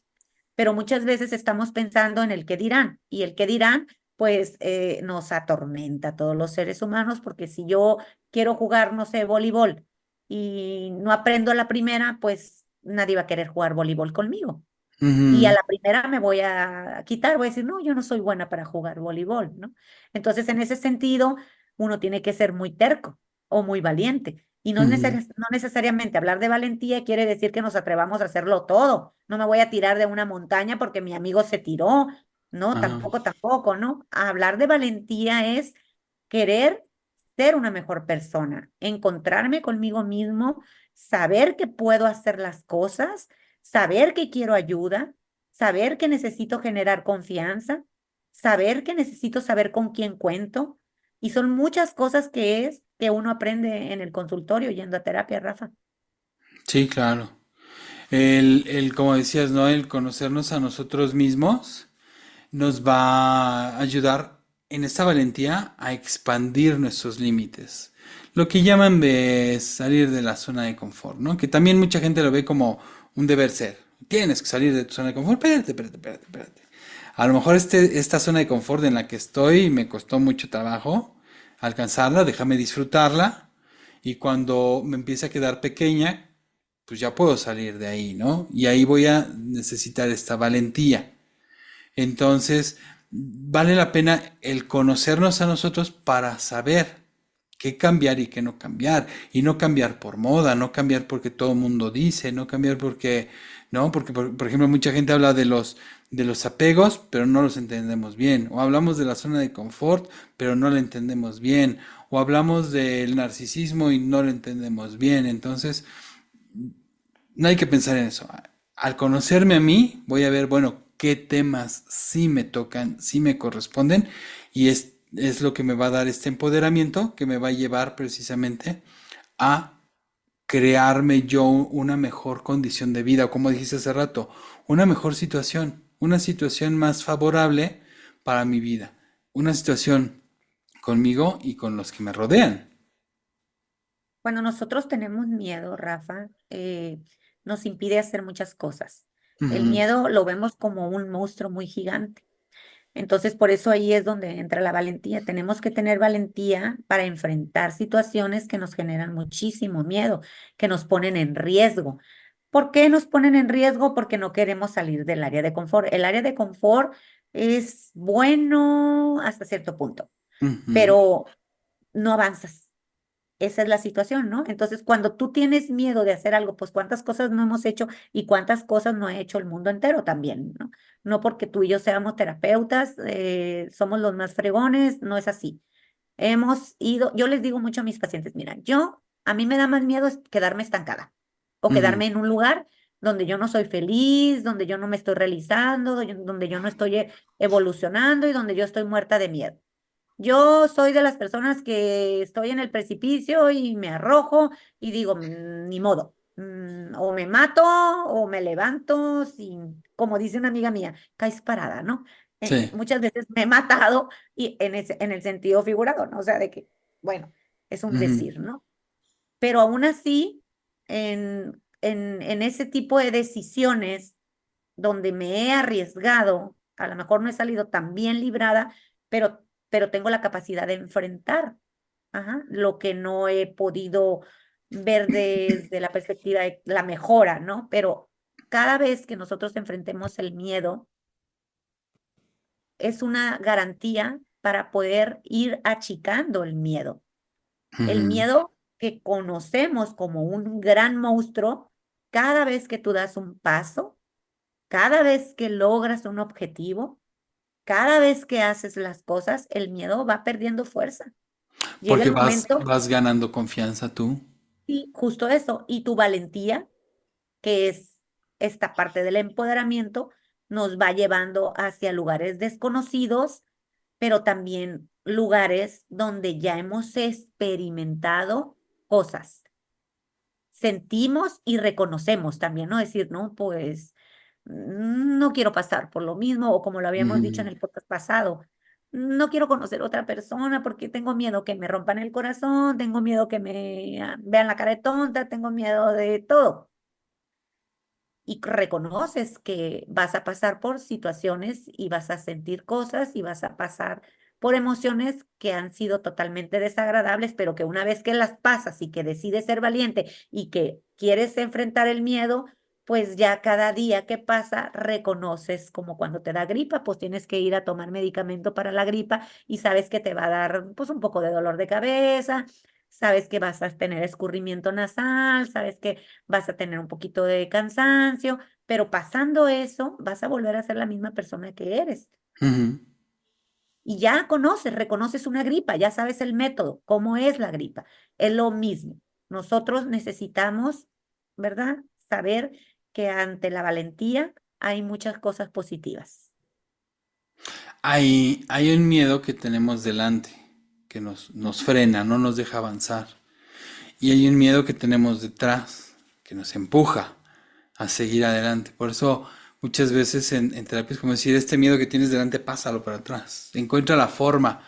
pero muchas veces estamos pensando en el qué dirán y el qué dirán, pues nos atormenta a todos los seres humanos, porque si yo quiero jugar, no sé, voleibol y no aprendo a la primera, pues nadie va a querer jugar voleibol conmigo. Y a Ujú, la primera me voy a quitar, voy a decir, no, yo no soy buena para jugar voleibol, ¿no? Entonces, en ese sentido, uno tiene que ser muy terco o muy valiente. Y no, ujú. no necesariamente hablar de valentía quiere decir que nos atrevamos a hacerlo todo. No me voy a tirar de una montaña porque mi amigo se tiró. No, Ajá. tampoco, tampoco, ¿no? Hablar de valentía es querer ser una mejor persona, encontrarme conmigo mismo, saber que puedo hacer las cosas, saber que quiero ayuda, saber que necesito generar confianza, saber que necesito saber con quién cuento. Y son muchas cosas que uno aprende en el consultorio yendo a terapia, Rafa. Sí, claro. Como decías, ¿no? El conocernos a nosotros mismos nos va a ayudar en esta valentía a expandir nuestros límites. Lo que llaman de salir de la zona de confort, ¿no? Que también mucha gente lo ve como un deber ser. Tienes que salir de tu zona de confort. Espérate, espérate, espérate, espérate. A lo mejor esta zona de confort en la que estoy me costó mucho trabajo alcanzarla, déjame disfrutarla. Y cuando me empiece a quedar pequeña, pues ya puedo salir de ahí, ¿no? Y ahí voy a necesitar esta valentía. Entonces, vale la pena el conocernos a nosotros para saber qué cambiar y qué no cambiar. Y no cambiar por moda, no cambiar porque todo el mundo dice, no cambiar porque, no, porque por ejemplo mucha gente habla de los apegos, pero no los entendemos bien. O hablamos de la zona de confort, pero no la entendemos bien. O hablamos del narcisismo y no lo entendemos bien. Entonces, no hay que pensar en eso. Al conocerme a mí, voy a ver, bueno, qué temas sí me tocan, sí me corresponden, y es lo que me va a dar este empoderamiento que me va a llevar precisamente a crearme yo una mejor condición de vida, o como dijiste hace rato, una mejor situación, una situación más favorable para mi vida, una situación conmigo y con los que me rodean. Cuando nosotros tenemos miedo, Rafa, nos impide hacer muchas cosas. El Ujú, miedo lo vemos como un monstruo muy gigante. Entonces, por eso ahí es donde entra la valentía. Tenemos que tener valentía para enfrentar situaciones que nos generan muchísimo miedo, que nos ponen en riesgo. ¿Por qué nos ponen en riesgo? Porque no queremos salir del área de confort. El área de confort es bueno hasta cierto punto, ujú, pero no avanzas. Esa es la situación, ¿no? Entonces, cuando tú tienes miedo de hacer algo, pues cuántas cosas no hemos hecho y cuántas cosas no ha hecho el mundo entero también, ¿no? No porque tú y yo seamos terapeutas, somos los más fregones, no es así. Hemos ido, yo les digo mucho a mis pacientes, mira, a mí me da más miedo quedarme estancada o ujú. quedarme en un lugar donde yo no soy feliz, donde yo no me estoy realizando, donde yo no estoy evolucionando y donde yo estoy muerta de miedo. Yo soy de las personas que estoy en el precipicio y me arrojo y digo, Ni modo, o me mato o me levanto sin, como dice una amiga mía, caes parada, ¿no? Sí. Muchas veces me he matado y en el sentido figurado, ¿no? O sea, de que, bueno, es un Ujú, decir, ¿no? Pero aún así, en ese tipo de decisiones donde me he arriesgado, a lo mejor no he salido tan bien librada, pero tengo la capacidad de enfrentar, ajá, lo que no he podido ver desde la perspectiva de la mejora, ¿no? Pero cada vez que nosotros enfrentemos el miedo, es una garantía para poder ir achicando el miedo. El ujú. miedo que conocemos como un gran monstruo, cada vez que tú das un paso, cada vez que logras un objetivo, cada vez que haces las cosas, el miedo va perdiendo fuerza. Llega Porque el momento, vas ganando confianza tú. y justo eso, y tu valentía, que es esta parte del empoderamiento, nos va llevando hacia lugares desconocidos, pero también lugares donde ya hemos experimentado cosas. Sentimos y reconocemos también, ¿no? Decir, no, pues no quiero pasar por lo mismo, o como lo habíamos dicho en Mm, el podcast pasado, no quiero conocer a otra persona porque tengo miedo que me rompan el corazón, tengo miedo que me vean la cara de tonta, tengo miedo de todo. Y reconoces que vas a pasar por situaciones y vas a sentir cosas y vas a pasar por emociones que han sido totalmente desagradables, pero que una vez que las pasas y que decides ser valiente y que quieres enfrentar el miedo, pues ya cada día que pasa reconoces, como cuando te da gripa, pues tienes que ir a tomar medicamento para la gripa y sabes que te va a dar pues un poco de dolor de cabeza, sabes que vas a tener escurrimiento nasal, sabes que vas a tener un poquito de cansancio, pero pasando eso, vas a volver a ser la misma persona que eres. ujú. Y ya conoces, reconoces una gripa, ya sabes el método, cómo es la gripa. Es lo mismo. Nosotros necesitamos, ¿verdad? Saber que ante la valentía hay muchas cosas positivas. Hay un miedo que tenemos delante, que nos Ujú. frena, no nos deja avanzar. Y hay un miedo que tenemos detrás, que nos empuja a seguir adelante. Por eso muchas veces en terapia es como decir, este miedo que tienes delante, pásalo para atrás. Encuentra la forma.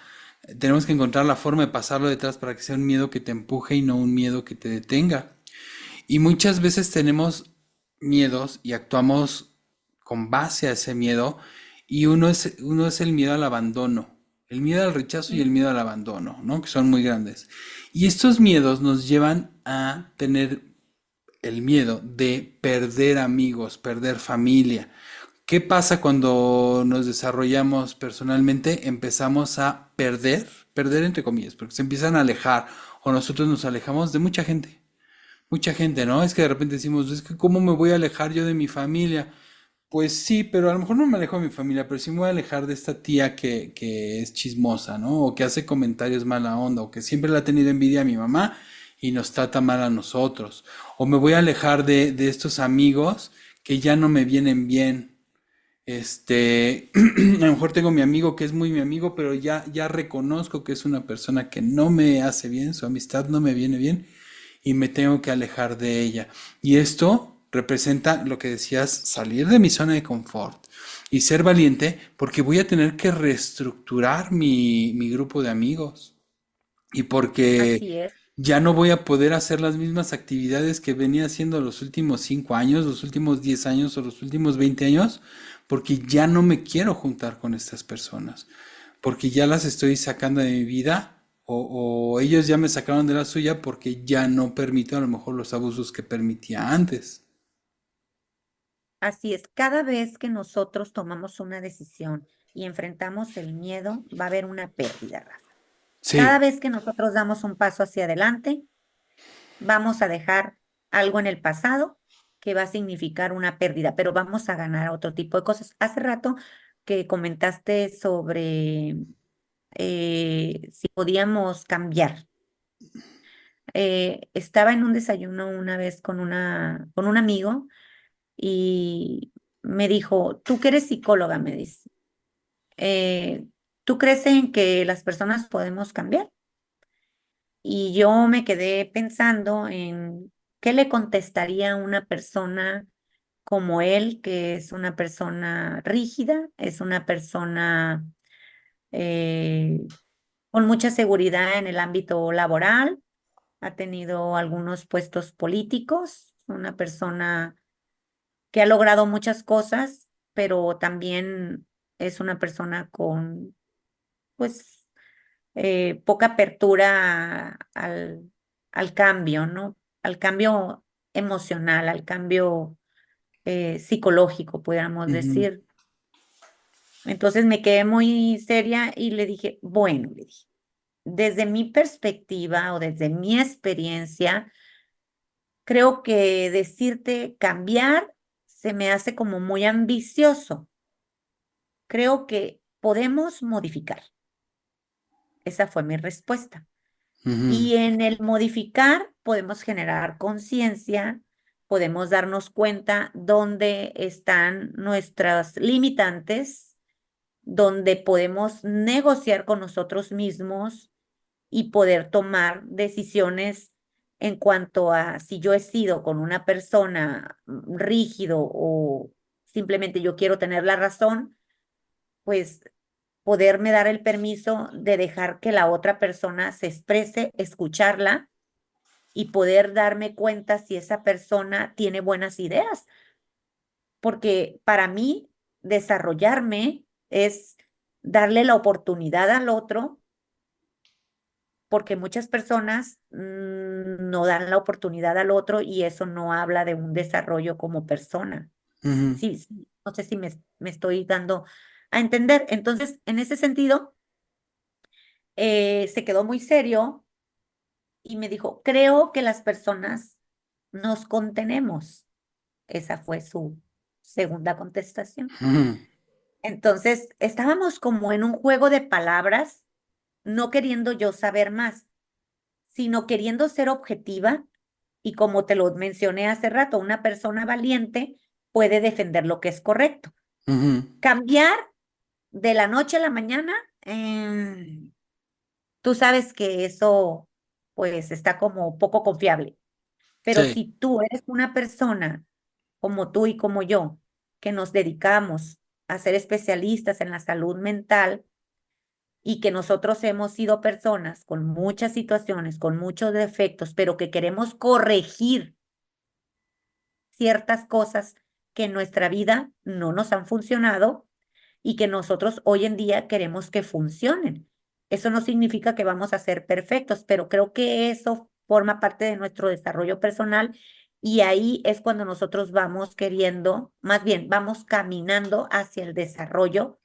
Tenemos que encontrar la forma de pasarlo detrás para que sea un miedo que te empuje y no un miedo que te detenga. Y muchas veces tenemos miedos y actuamos con base a ese miedo y uno es el miedo al abandono, el miedo al rechazo y el miedo al abandono, ¿no? Que son muy grandes. Y estos miedos nos llevan a tener el miedo de perder amigos, perder familia. ¿Qué pasa cuando nos desarrollamos personalmente? Empezamos a perder entre comillas, porque se empiezan a alejar o nosotros nos alejamos de mucha gente. Mucha gente, ¿no? Es que de repente decimos, es que ¿cómo me voy a alejar yo de mi familia? Pues sí, pero a lo mejor no me alejo de mi familia, pero sí me voy a alejar de esta tía que es chismosa, ¿no? O que hace comentarios mala onda, o que siempre le ha tenido envidia a mi mamá y nos trata mal a nosotros. O me voy a alejar de estos amigos que ya no me vienen bien. A lo mejor tengo mi amigo que es muy mi amigo, pero ya reconozco que es una persona que no me hace bien, su amistad no me viene bien y me tengo que alejar de ella. Y esto representa lo que decías, salir de mi zona de confort y ser valiente porque voy a tener que reestructurar mi grupo de amigos y porque Así es. ya no voy a poder hacer las mismas actividades que venía haciendo los últimos 5 años, los últimos 10 años o los últimos 20 años, porque ya no me quiero juntar con estas personas, porque ya las estoy sacando de mi vida o ellos ya me sacaron de la suya porque ya no permito a lo mejor los abusos que permitía antes. Así es, cada vez que nosotros tomamos una decisión y enfrentamos el miedo, va a haber una pérdida, Rafa. Cada Sí. vez que nosotros damos un paso hacia adelante, vamos a dejar algo en el pasado que va a significar una pérdida, pero vamos a ganar otro tipo de cosas. Hace rato que comentaste sobre si podíamos cambiar. Estaba en un desayuno una vez con un amigo y me dijo, tú que eres psicóloga, me dice, ¿tú crees en que las personas podemos cambiar? Y yo me quedé pensando en qué le contestaría a una persona como él, que es una persona rígida, es una persona eh, con mucha seguridad en el ámbito laboral, ha tenido algunos puestos políticos, una persona que ha logrado muchas cosas, pero también es una persona con, pues, poca apertura al cambio, ¿no? Al cambio emocional, al cambio psicológico, pudiéramos Ujú. decir. Entonces me quedé muy seria y le dije, bueno, le dije. desde mi perspectiva o desde mi experiencia, creo que decirte cambiar se me hace como muy ambicioso. Creo que podemos modificar. Esa fue mi respuesta. Ujú, Y en el modificar podemos generar conciencia, podemos darnos cuenta dónde están nuestras limitantes, donde podemos negociar con nosotros mismos y poder tomar decisiones en cuanto a si yo he sido con una persona rígido o simplemente yo quiero tener la razón, pues poderme dar el permiso de dejar que la otra persona se exprese, escucharla y poder darme cuenta si esa persona tiene buenas ideas, porque para mí desarrollarme es darle la oportunidad al otro, porque muchas personas no dan la oportunidad al otro y eso no habla de un desarrollo como persona. ujú, Sí, sí, no sé si me estoy dando a entender. Entonces, en ese sentido, se quedó muy serio y me dijo, creo que las personas nos contenemos. Esa fue su segunda contestación. ujú, Entonces, estábamos como en un juego de palabras, no queriendo yo saber más, sino queriendo ser objetiva y como te lo mencioné hace rato, una persona valiente puede defender lo que es correcto. ujú. Cambiar de la noche a la mañana, em, tú sabes que eso pues está como poco confiable. Pero Sí. si tú eres una persona como tú y como yo, que nos dedicamos a ser especialistas en la salud mental y que nosotros hemos sido personas con muchas situaciones, con muchos defectos, pero que queremos corregir ciertas cosas que en nuestra vida no nos han funcionado y que nosotros hoy en día queremos que funcionen. Eso no significa que vamos a ser perfectos, pero creo que eso forma parte de nuestro desarrollo personal y ahí es cuando nosotros vamos queriendo, más bien, vamos caminando hacia el desarrollo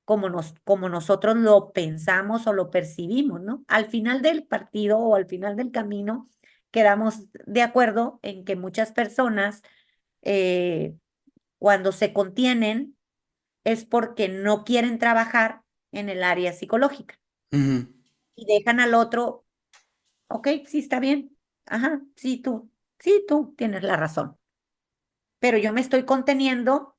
como nosotros lo pensamos o lo percibimos, ¿no? Al final del partido o al final del camino, quedamos de acuerdo en que muchas personas, eh, cuando se contienen, es porque no quieren trabajar en el área psicológica Ujú, y dejan al otro, ok, sí está bien, ajá, sí, tú tienes la razón, pero yo me estoy conteniendo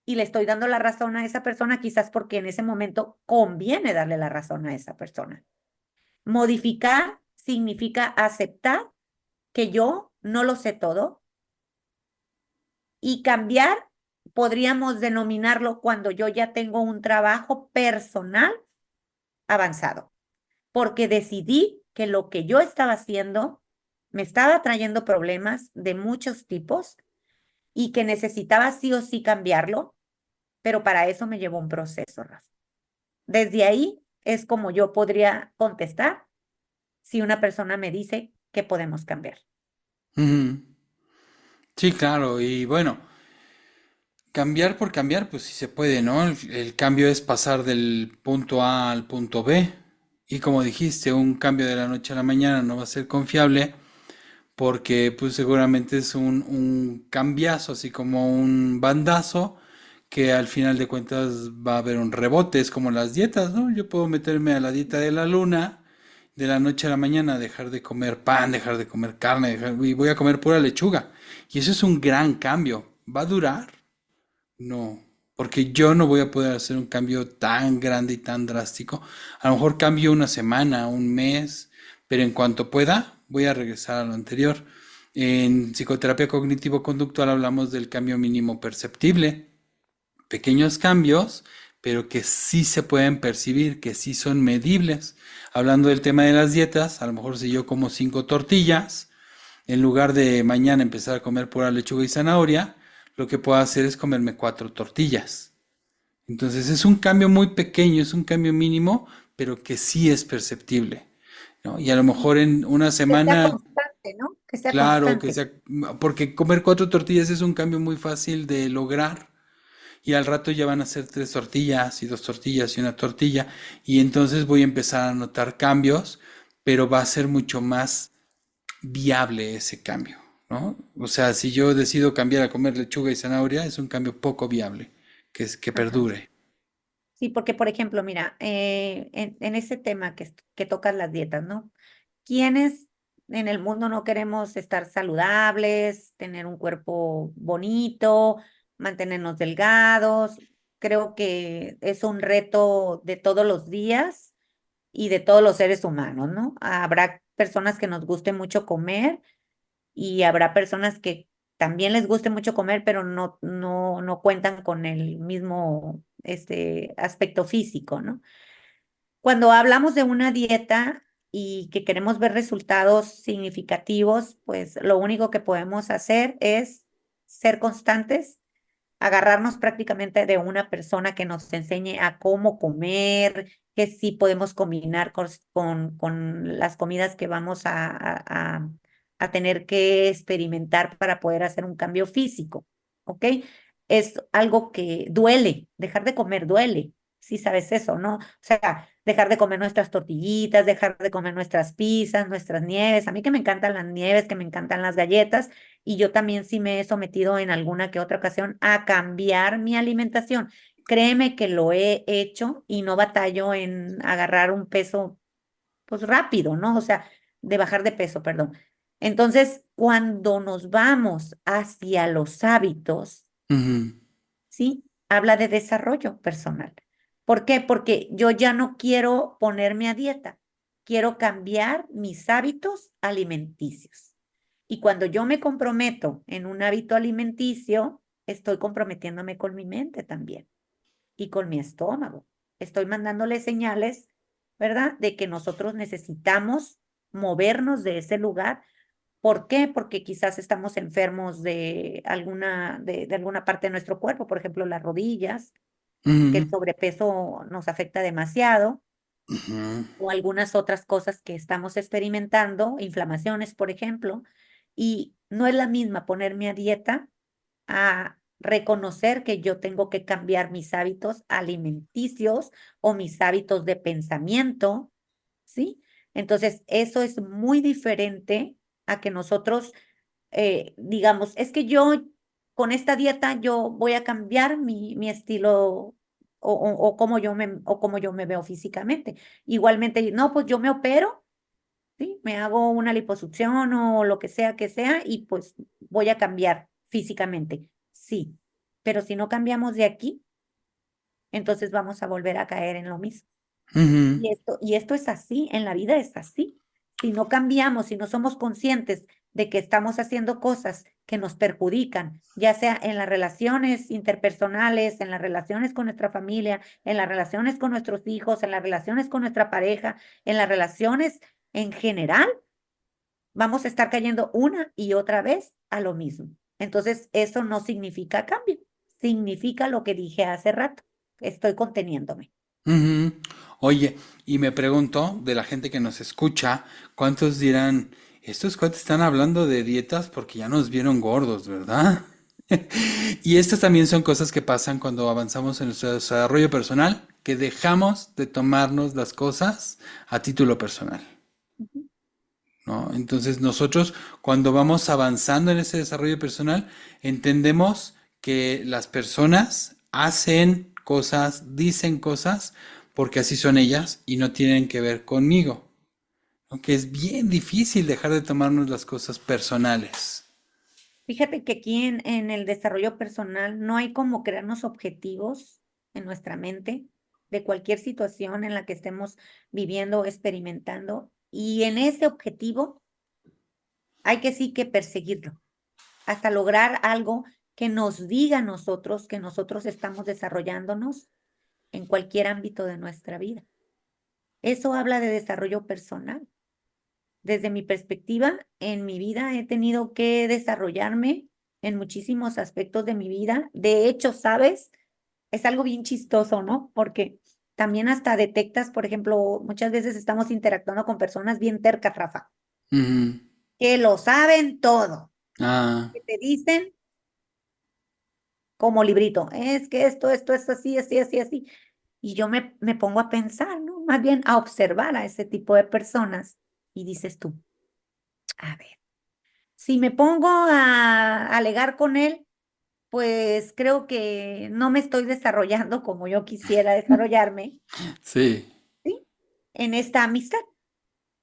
y le estoy dando la razón a esa persona quizás porque en ese momento conviene darle la razón a esa persona. Modificar significa aceptar que yo no lo sé todo y cambiar podríamos denominarlo cuando yo ya tengo un trabajo personal avanzado, porque decidí que lo que yo estaba haciendo me estaba trayendo problemas de muchos tipos y que necesitaba sí o sí cambiarlo, pero para eso me llevó un proceso, Rafa. Desde ahí es como yo podría contestar si una persona me dice que podemos cambiar. ujú. Sí, claro. Y bueno, cambiar por cambiar, pues sí se puede, ¿no? El cambio es pasar del punto A al punto B. Y como dijiste, un cambio de la noche a la mañana no va a ser confiable porque pues seguramente es un cambiazo, así como un bandazo, que al final de cuentas va a haber un rebote, es como las dietas, ¿no? Yo puedo meterme a la dieta de la luna, de la noche a la mañana, dejar de comer pan, dejar de comer carne, y voy a comer pura lechuga. Y eso es un gran cambio. ¿Va a durar? No, porque yo no voy a poder hacer un cambio tan grande y tan drástico. A lo mejor cambio una semana, un mes, pero en cuanto pueda, voy a regresar a lo anterior. En psicoterapia cognitivo-conductual hablamos del cambio mínimo perceptible, pequeños cambios, pero que sí se pueden percibir, que sí son medibles. Hablando del tema de las dietas, a lo mejor si yo como 5 tortillas, en lugar de mañana empezar a comer pura lechuga y zanahoria, lo que puedo hacer es comerme 4 tortillas. Entonces es un cambio muy pequeño, es un cambio mínimo, pero que sí es perceptible, ¿no? Y a lo mejor en una Que sea semana, constante, ¿no? Que sea claro, que constante. sea, porque comer 4 tortillas es un cambio muy fácil de lograr y al rato ya van a ser 3 tortillas y 2 tortillas y una tortilla y entonces voy a empezar a notar cambios, pero va a ser mucho más viable ese cambio, ¿no? O sea, si yo decido cambiar a comer lechuga y zanahoria, es un cambio poco viable, que Ajá. perdure. Sí, porque por ejemplo, mira, en ese tema que tocas las dietas, ¿no? ¿Quiénes en el mundo no queremos estar saludables, tener un cuerpo bonito, mantenernos delgados? Creo que es un reto de todos los días y de todos los seres humanos, ¿no? Habrá personas que nos guste mucho comer y habrá personas que también les guste mucho comer, pero no cuentan con el mismo aspecto físico, ¿no? Cuando hablamos de una dieta y que queremos ver resultados significativos, pues lo único que podemos hacer es ser constantes, agarrarnos prácticamente de una persona que nos enseñe a cómo comer, que sí podemos combinar con las comidas que vamos a tener que experimentar para poder hacer un cambio físico, ¿ok? Es algo que duele, dejar de comer duele, si sabes eso, ¿no? O sea, dejar de comer nuestras tortillitas, dejar de comer nuestras pizzas, nuestras nieves. A mí que me encantan las nieves, que me encantan las galletas, y yo también sí me he sometido en alguna que otra ocasión a cambiar mi alimentación. Créeme que lo he hecho y no batallo en agarrar un peso, pues rápido, ¿no? O sea, de bajar de peso, perdón. Entonces, cuando nos vamos hacia los hábitos, Ujú, ¿sí? Habla de desarrollo personal. ¿Por qué? Porque yo ya no quiero ponerme a dieta, quiero cambiar mis hábitos alimenticios. Y cuando yo me comprometo en un hábito alimenticio, estoy comprometiéndome con mi mente también y con mi estómago. Estoy mandándole señales, ¿verdad? De que nosotros necesitamos movernos de ese lugar. ¿Por qué? Porque quizás estamos enfermos de alguna parte de nuestro cuerpo, por ejemplo, las rodillas, que ujú, el sobrepeso nos afecta demasiado, ujú, o algunas otras cosas que estamos experimentando, inflamaciones, por ejemplo, y no es la misma ponerme a dieta a reconocer que yo tengo que cambiar mis hábitos alimenticios o mis hábitos de pensamiento, ¿sí? Entonces, eso es muy diferente a que nosotros digamos, es que yo con esta dieta yo voy a cambiar mi estilo o cómo yo me veo físicamente. Igualmente, no, pues yo me opero, ¿sí? Me hago una liposucción o lo que sea, y pues voy a cambiar físicamente. Sí, pero si no cambiamos de aquí, entonces vamos a volver a caer en lo mismo. ujú, Y esto es así, en la vida es así. Si no cambiamos, si no somos conscientes de que estamos haciendo cosas que nos perjudican, ya sea en las relaciones interpersonales, en las relaciones con nuestra familia, en las relaciones con nuestros hijos, en las relaciones con nuestra pareja, en las relaciones en general, vamos a estar cayendo una y otra vez a lo mismo. Entonces, eso no significa cambio, significa lo que dije hace rato, estoy conteniéndome. ujú. Oye, y me pregunto de la gente que nos escucha, ¿cuántos dirán, estos cuates están hablando de dietas porque ya nos vieron gordos, ¿verdad? Y estas también son cosas que pasan cuando avanzamos en nuestro desarrollo personal, que dejamos de tomarnos las cosas a título personal, ¿no? Entonces nosotros cuando vamos avanzando en ese desarrollo personal, entendemos que las personas hacen cosas, dicen cosas, porque así son ellas y no tienen que ver conmigo, ¿no? Que es bien difícil dejar de tomarnos las cosas personales. Fíjate que aquí en el desarrollo personal no hay como crearnos objetivos en nuestra mente de cualquier situación en la que estemos viviendo o experimentando. Y en ese objetivo hay que sí que perseguirlo hasta lograr algo que nos diga a nosotros que nosotros estamos desarrollándonos en cualquier ámbito de nuestra vida. Eso habla de desarrollo personal. Desde mi perspectiva, en mi vida he tenido que desarrollarme en muchísimos aspectos de mi vida. De hecho, ¿sabes? Es algo bien chistoso, ¿no? Porque también hasta detectas, por ejemplo, muchas veces estamos interactuando con personas bien tercas, Rafa, Ujú. que lo saben todo, Ah, que te dicen como librito, es que esto es así, así, así, así. Y yo me pongo a pensar, ¿no? Más bien a observar a ese tipo de personas y dices tú, a ver, si me pongo a alegar con él, pues creo que no me estoy desarrollando como yo quisiera desarrollarme, Sí. ¿sí? En esta amistad.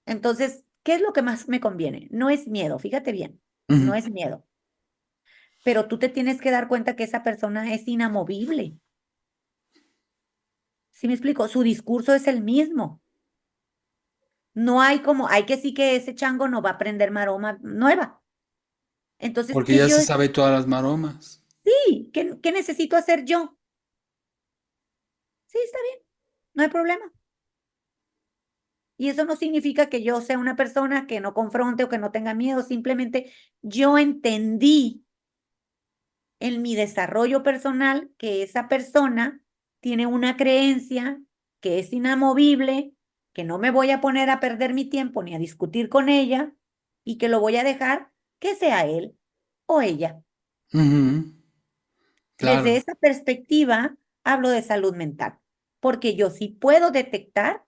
Entonces, ¿qué es lo que más me conviene? No es miedo, fíjate bien, no Ujú. es miedo, pero tú te tienes que dar cuenta que esa persona es inamovible. ¿Sí me explico? Su discurso es el mismo. No hay como, hay que sí que ese chango no va a aprender maroma nueva. Entonces, Porque ¿qué ya yo? se sabe todas las maromas. Sí, ¿qué necesito hacer yo? Sí, está bien, no hay problema. Y eso no significa que yo sea una persona que no confronte o que no tenga miedo, simplemente yo entendí en mi desarrollo personal que esa persona tiene una creencia que es inamovible, que no me voy a poner a perder mi tiempo ni a discutir con ella y que lo voy a dejar que sea él o ella. Ujú. Desde Claro. esa perspectiva, hablo de salud mental, porque yo sí puedo detectar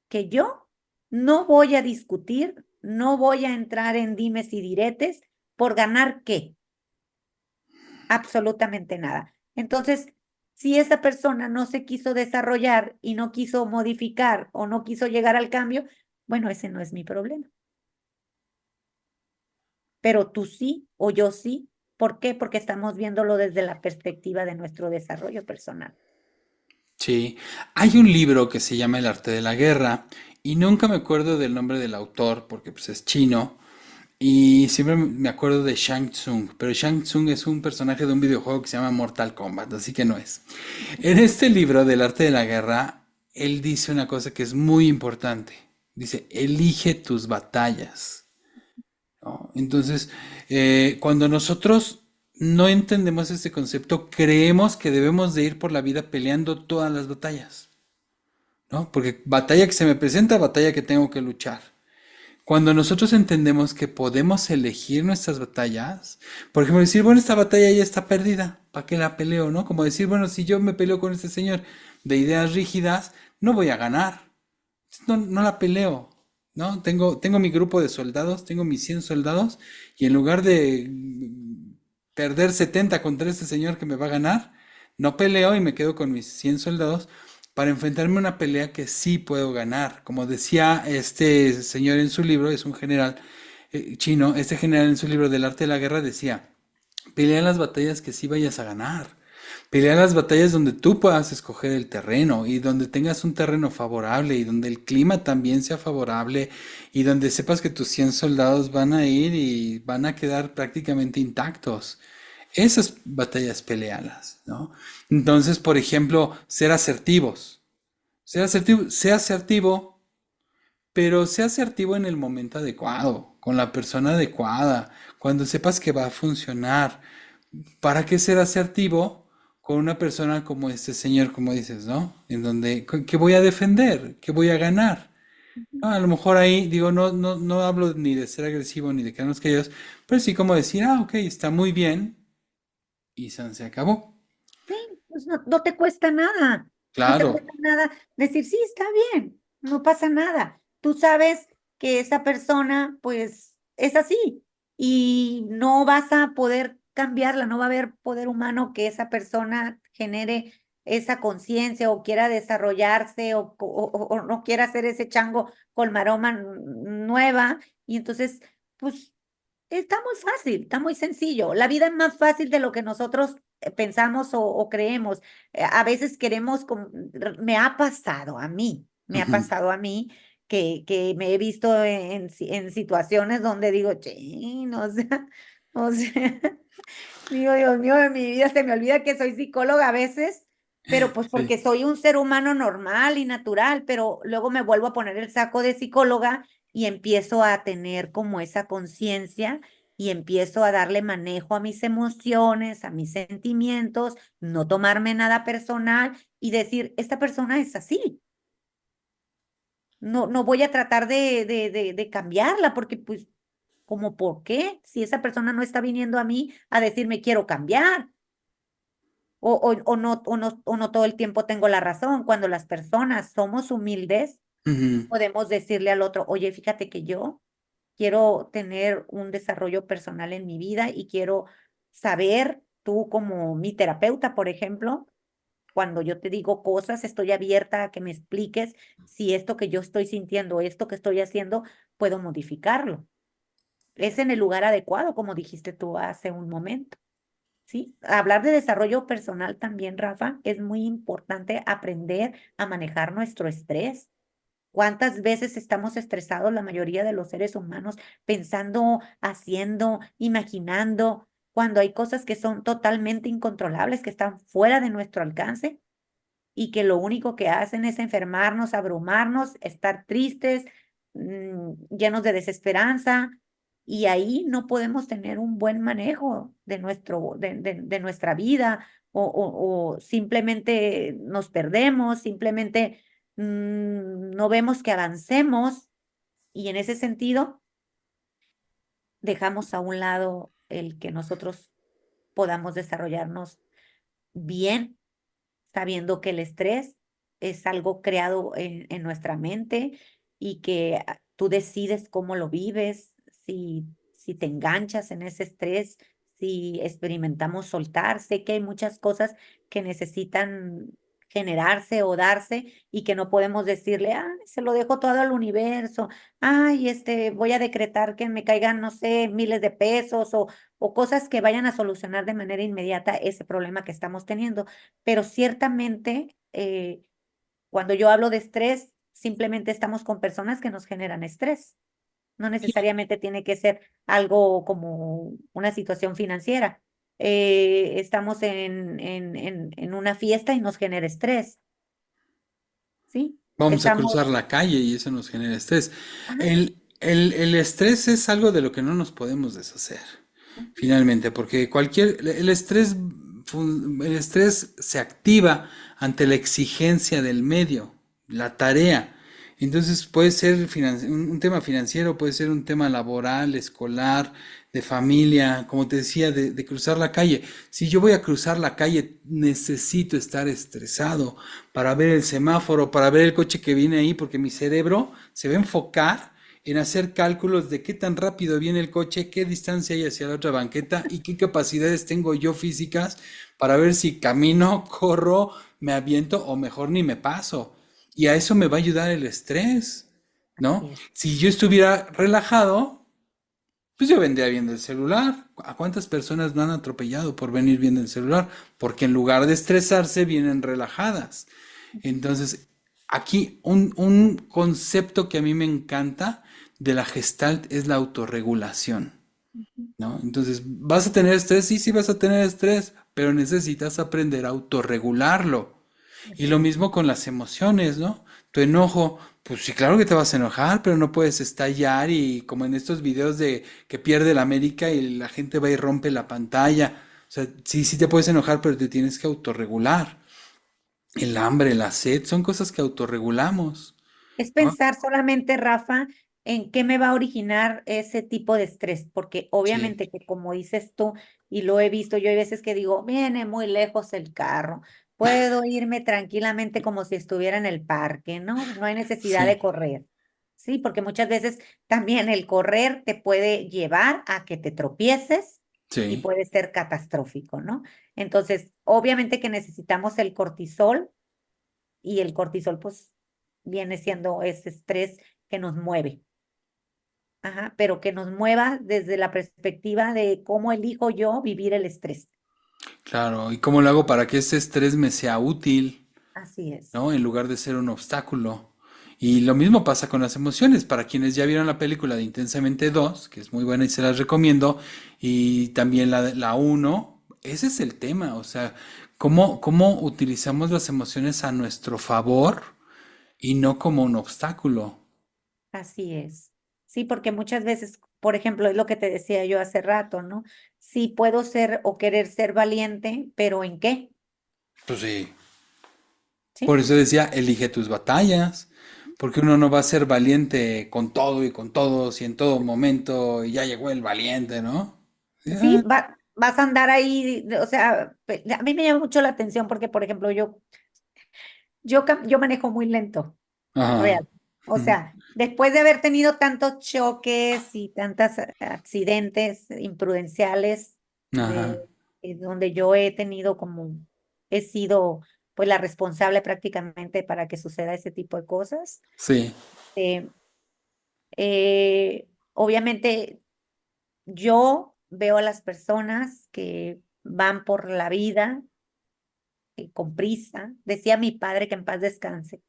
que yo no voy a discutir, no voy a entrar en dimes y diretes por ganar qué, absolutamente nada. Entonces, si esa persona no se quiso desarrollar y no quiso modificar o no quiso llegar al cambio, bueno, ese no es mi problema. Pero tú sí o yo sí. ¿Por qué? Porque estamos viéndolo desde la perspectiva de nuestro desarrollo personal. Sí, hay un libro que se llama El arte de la guerra y nunca me acuerdo del nombre del autor porque pues es chino y siempre me acuerdo de Shang Tsung, pero Shang Tsung es un personaje de un videojuego que se llama Mortal Kombat, así que no es. En este libro del arte de la guerra, él dice una cosa que es muy importante. Dice, elige tus batallas. ¿No? Entonces, cuando nosotros no entendemos este concepto, creemos que debemos de ir por la vida peleando todas las batallas, ¿no? Porque batalla que se me presenta, batalla que tengo que luchar. Cuando nosotros entendemos que podemos elegir nuestras batallas, por ejemplo, decir, bueno, esta batalla ya está perdida, ¿para qué la peleo, no? Como decir, bueno, si yo me peleo con este señor de ideas rígidas, no voy a ganar, no la peleo, ¿no? Tengo mi grupo de soldados, tengo mis 100 soldados, y en lugar de perder 70 contra este señor que me va a ganar, no peleo y me quedo con mis 100 soldados para enfrentarme a una pelea que sí puedo ganar. Como decía este señor en su libro, es un general chino, este general en su libro del arte de la guerra decía, pelea las batallas que sí vayas a ganar. Pelea las batallas donde tú puedas escoger el terreno y donde tengas un terreno favorable y donde el clima también sea favorable y donde sepas que tus 100 soldados van a ir y van a quedar prácticamente intactos. Esas batallas pelealas, ¿no? Entonces, por ejemplo, ser asertivos. Sea asertivo, pero sea asertivo en el momento adecuado, con la persona adecuada, cuando sepas que va a funcionar. ¿Para qué ser asertivo con una persona como este señor, como dices, ¿no? En donde, ¿qué voy a defender? ¿Qué voy a ganar? Ujú. Ah, a lo mejor ahí, digo, no hablo ni de ser agresivo ni de quedarnos callados, pero sí como decir, ah, ok, está muy bien, y se acabó. Sí, pues no te cuesta nada, no te Claro. cuesta nada decir, sí, está bien, no pasa nada. Tú sabes que esa persona, pues, es así y no vas a poder cambiarla, no va a haber poder humano que esa persona genere esa conciencia o quiera desarrollarse o no quiera hacer ese chango con maroma nueva. Y entonces, pues, está muy fácil, está muy sencillo. La vida es más fácil de lo que nosotros pensamos o creemos. A veces queremos, me ha pasado a mí, me ha Ujú. pasado a mí que me he visto en situaciones donde digo, chin, o sea, digo, Dios mío, de mi vida se me olvida que soy psicóloga a veces, pero pues Sí. porque soy un ser humano normal y natural, pero luego me vuelvo a poner el saco de psicóloga y empiezo a tener como esa conciencia y empiezo a darle manejo a mis emociones, a mis sentimientos, no tomarme nada personal y decir, esta persona es así. No voy a tratar de cambiarla porque pues, ¿como por qué? Si esa persona no está viniendo a mí a decirme quiero cambiar. o no todo el tiempo tengo la razón. Cuando las personas somos humildes, Ujú. podemos decirle al otro, oye, fíjate que yo quiero tener un desarrollo personal en mi vida y quiero saber, tú como mi terapeuta, por ejemplo, cuando yo te digo cosas, estoy abierta a que me expliques si esto que yo estoy sintiendo, esto que estoy haciendo, puedo modificarlo. Es en el lugar adecuado, como dijiste tú hace un momento. ¿Sí? Hablar de desarrollo personal también, Rafa, es muy importante aprender a manejar nuestro estrés. ¿Cuántas veces estamos estresados la mayoría de los seres humanos pensando, haciendo, imaginando, cuando hay cosas que son totalmente incontrolables, que están fuera de nuestro alcance y que lo único que hacen es enfermarnos, abrumarnos, estar tristes, llenos de desesperanza, y ahí no podemos tener un buen manejo de nuestra vida, o simplemente nos perdemos, simplemente no vemos que avancemos, y en ese sentido dejamos a un lado el que nosotros podamos desarrollarnos bien, sabiendo que el estrés es algo creado en nuestra mente, y que tú decides cómo lo vives, si te enganchas en ese estrés, si experimentamos soltar. Sé que hay muchas cosas que necesitan generarse o darse y que no podemos decirle, ah, se lo dejo todo al universo, ay, voy a decretar que me caigan, no sé, miles de pesos, o cosas que vayan a solucionar de manera inmediata ese problema que estamos teniendo. Pero ciertamente, cuando yo hablo de estrés, simplemente estamos con personas que nos generan estrés. No necesariamente tiene que ser algo como una situación financiera. Estamos en una fiesta y nos genera estrés, ¿sí? Vamos a cruzar Estamos, la calle y eso nos genera estrés. ajá, El estrés es algo de lo que no nos podemos deshacer, finalmente, porque el estrés se activa ante la exigencia del medio, la tarea. Entonces puede ser un tema financiero, puede ser un tema laboral, escolar, de familia, como te decía, de cruzar la calle. Si yo voy a cruzar la calle, necesito estar estresado para ver el semáforo, para ver el coche que viene ahí, porque mi cerebro se va a enfocar en hacer cálculos de qué tan rápido viene el coche, qué distancia hay hacia la otra banqueta y qué capacidades tengo yo físicas para ver si camino, corro, me aviento o mejor ni me paso. Y a eso me va a ayudar el estrés, ¿no? así es. Si yo estuviera relajado, pues yo vendría viendo el celular. ¿A cuántas personas no han atropellado por venir viendo el celular? Porque en lugar de estresarse, vienen relajadas. Entonces, aquí un concepto que a mí me encanta de la Gestalt es la autorregulación, ¿no? Entonces, ¿vas a tener estrés? Sí, sí vas a tener estrés, pero necesitas aprender a autorregularlo. Y lo mismo con las emociones, ¿no? Tu enojo, pues sí, claro que te vas a enojar, pero no puedes estallar y como en estos videos de que pierde la América y la gente va y rompe la pantalla. O sea, sí, sí te puedes enojar, pero te tienes que autorregular. El hambre, la sed, son cosas que autorregulamos, Es ¿no? pensar solamente, Rafa, en qué me va a originar ese tipo de estrés, porque Sí, obviamente que como dices tú, y lo he visto, yo hay veces que digo, viene muy lejos el carro, puedo irme tranquilamente como si estuviera en el parque, ¿no? No hay necesidad sí, de correr, ¿sí? Porque muchas veces también el correr te puede llevar a que te tropieces y sí, puede ser catastrófico, ¿no? Entonces, obviamente que necesitamos el cortisol, y el cortisol pues viene siendo ese estrés que nos mueve, ajá, pero que nos mueva desde la perspectiva de cómo elijo yo vivir el estrés. claro. ¿Y cómo lo hago para que ese estrés me sea útil? Así es. ¿No? En lugar de ser un obstáculo. Y lo mismo pasa con las emociones. Para quienes ya vieron la película de Intensamente 2, que es muy buena y se las recomiendo, y también la 1, ese es el tema. O sea, cómo utilizamos las emociones a nuestro favor y no como un obstáculo. Así es. Sí, porque muchas veces, por ejemplo, es lo que te decía yo hace rato, ¿no? Sí puedo ser o querer ser valiente, pero ¿en qué? Pues sí. Por ¿Sí? eso decía, elige tus batallas. Porque uno no va a ser valiente con todo y con todos y en todo momento y ya llegó el valiente, ¿no? Sí, Ya, vas a andar ahí, o sea, a mí me llama mucho la atención porque, por ejemplo, yo manejo muy lento, Ajá. real. O Ujú. sea, después de haber tenido tantos choques y tantos accidentes imprudenciales, de, Ajá. donde yo he tenido he sido pues la responsable prácticamente para que suceda ese tipo de cosas. Sí. eh, Obviamente yo veo a las personas que van por la vida con prisa. Decía mi padre que en paz descanse.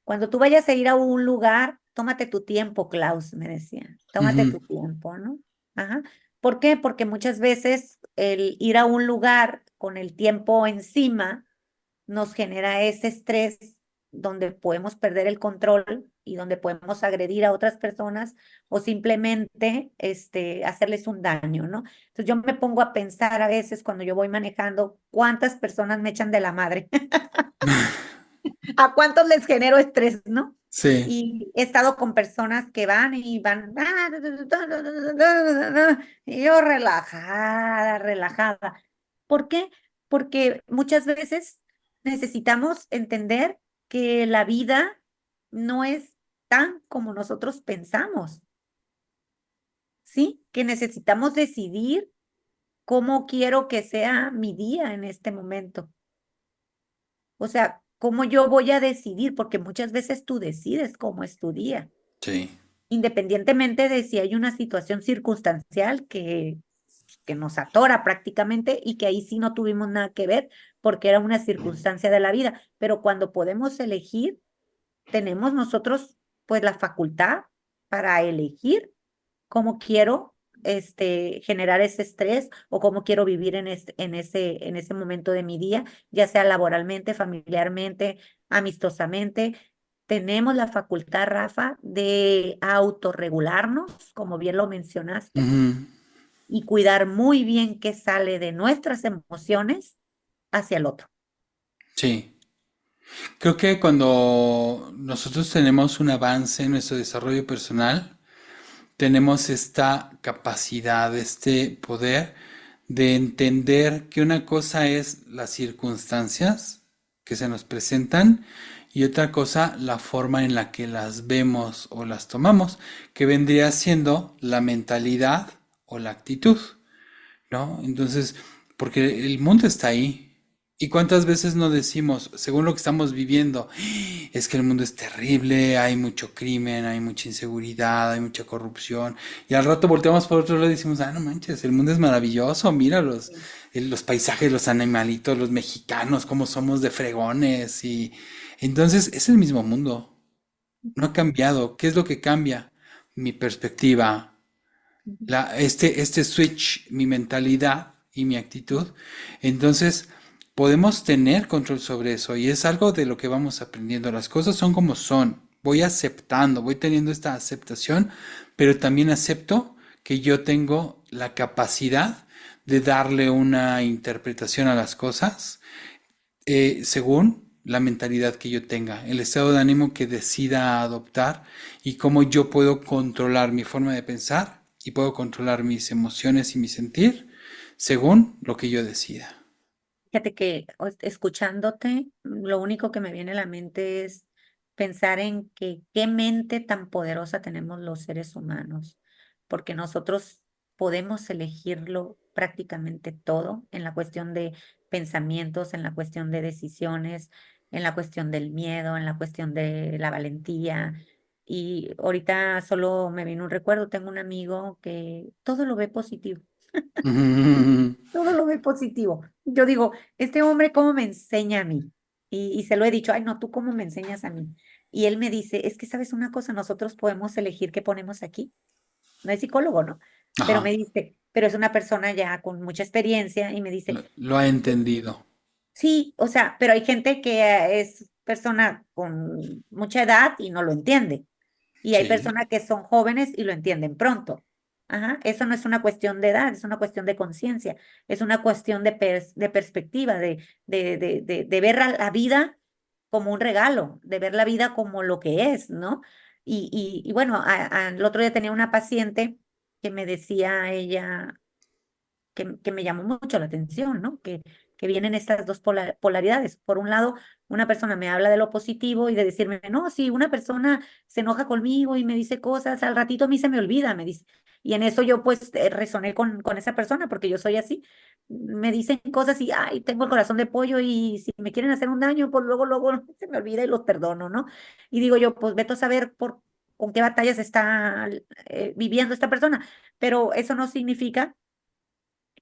Cuando tú vayas a ir a un lugar, tómate tu tiempo, Klaus, me decía. Tómate Ujú. tu tiempo, ¿no? Ajá. ¿Por qué? Porque muchas veces el ir a un lugar con el tiempo encima nos genera ese estrés donde podemos perder el control y donde podemos agredir a otras personas o simplemente hacerles un daño, ¿no? Entonces yo me pongo a pensar a veces cuando yo voy manejando cuántas personas me echan de la madre, a cuántos les genero estrés, ¿no? Sí. Y he estado con personas que van y van, y yo relajada, relajada. ¿Por qué? Porque muchas veces necesitamos entender que la vida no es tan como nosotros pensamos, ¿sí? Que necesitamos decidir cómo quiero que sea mi día en este momento. O sea, cómo yo voy a decidir, porque muchas veces tú decides cómo es tu día, Sí. independientemente de si hay una situación circunstancial que nos atora prácticamente y que ahí sí no tuvimos nada que ver porque era una circunstancia de la vida. Pero cuando podemos elegir, tenemos nosotros pues la facultad para elegir cómo quiero generar ese estrés o cómo quiero vivir en ese momento de mi día, ya sea laboralmente, familiarmente, amistosamente. Tenemos la facultad, Rafa, de autorregularnos, como bien lo mencionaste, Ujú. y cuidar muy bien qué sale de nuestras emociones hacia el otro. Sí. Creo que cuando nosotros tenemos un avance en nuestro desarrollo personal, tenemos esta capacidad, este poder de entender que una cosa es las circunstancias que se nos presentan y otra cosa la forma en la que las vemos o las tomamos, que vendría siendo la mentalidad o la actitud. ¿No? Entonces, porque el mundo está ahí. ¿Y cuántas veces no decimos, según lo que estamos viviendo, es que el mundo es terrible, hay mucho crimen, hay mucha inseguridad, hay mucha corrupción? Y al rato volteamos por otro lado y decimos, ah, no manches, el mundo es maravilloso, mira Sí. los paisajes, los animalitos, los mexicanos, cómo somos de fregones. Y entonces es el mismo mundo, no ha cambiado. ¿Qué es lo que cambia? Mi perspectiva, Ujú. este switch, mi mentalidad y mi actitud, entonces podemos tener control sobre eso y es algo de lo que vamos aprendiendo. Las cosas son como son. Voy aceptando, voy teniendo esta aceptación, pero también acepto que yo tengo la capacidad de darle una interpretación a las cosas según la mentalidad que yo tenga, el estado de ánimo que decida adoptar y cómo yo puedo controlar mi forma de pensar y puedo controlar mis emociones y mi sentir según lo que yo decida. Fíjate que escuchándote, lo único que me viene a la mente es pensar en que qué mente tan poderosa tenemos los seres humanos, porque nosotros podemos elegirlo prácticamente todo en la cuestión de pensamientos, en la cuestión de decisiones, en la cuestión del miedo, en la cuestión de la valentía. Y ahorita solo me vino un recuerdo, tengo un amigo que todo lo ve positivo. Todo lo ve positivo. Yo digo, este hombre, ¿cómo me enseña a mí? Y se lo he dicho, ay, no, ¿tú cómo me enseñas a mí? Y él me dice, es que sabes una cosa, nosotros podemos elegir qué ponemos aquí. No es psicólogo, ¿no? Pero me Ajá, dice, pero es una persona ya con mucha experiencia y me dice, lo ha entendido. sí, o sea, pero hay gente que es persona con mucha edad y no lo entiende. Y hay Sí. personas que son jóvenes y lo entienden pronto. Ajá, eso no es una cuestión de edad, es una cuestión de conciencia, es una cuestión de perspectiva, de ver a la vida como un regalo, de ver la vida como lo que es, ¿no? Y bueno, el otro día tenía una paciente que me decía ella, que me llamó mucho la atención, ¿no? Que vienen estas dos polaridades. Por un lado, una persona me habla de lo positivo y de decirme, no, si una persona se enoja conmigo y me dice cosas, al ratito a mí se me olvida, me dice. Y en eso yo pues resoné con esa persona porque yo soy así. Me dicen cosas y, ay, tengo el corazón de pollo y si me quieren hacer un daño, pues luego se me olvida y los perdono, ¿no? Y digo yo, pues vete a saber con qué batallas está viviendo esta persona. Pero eso no significa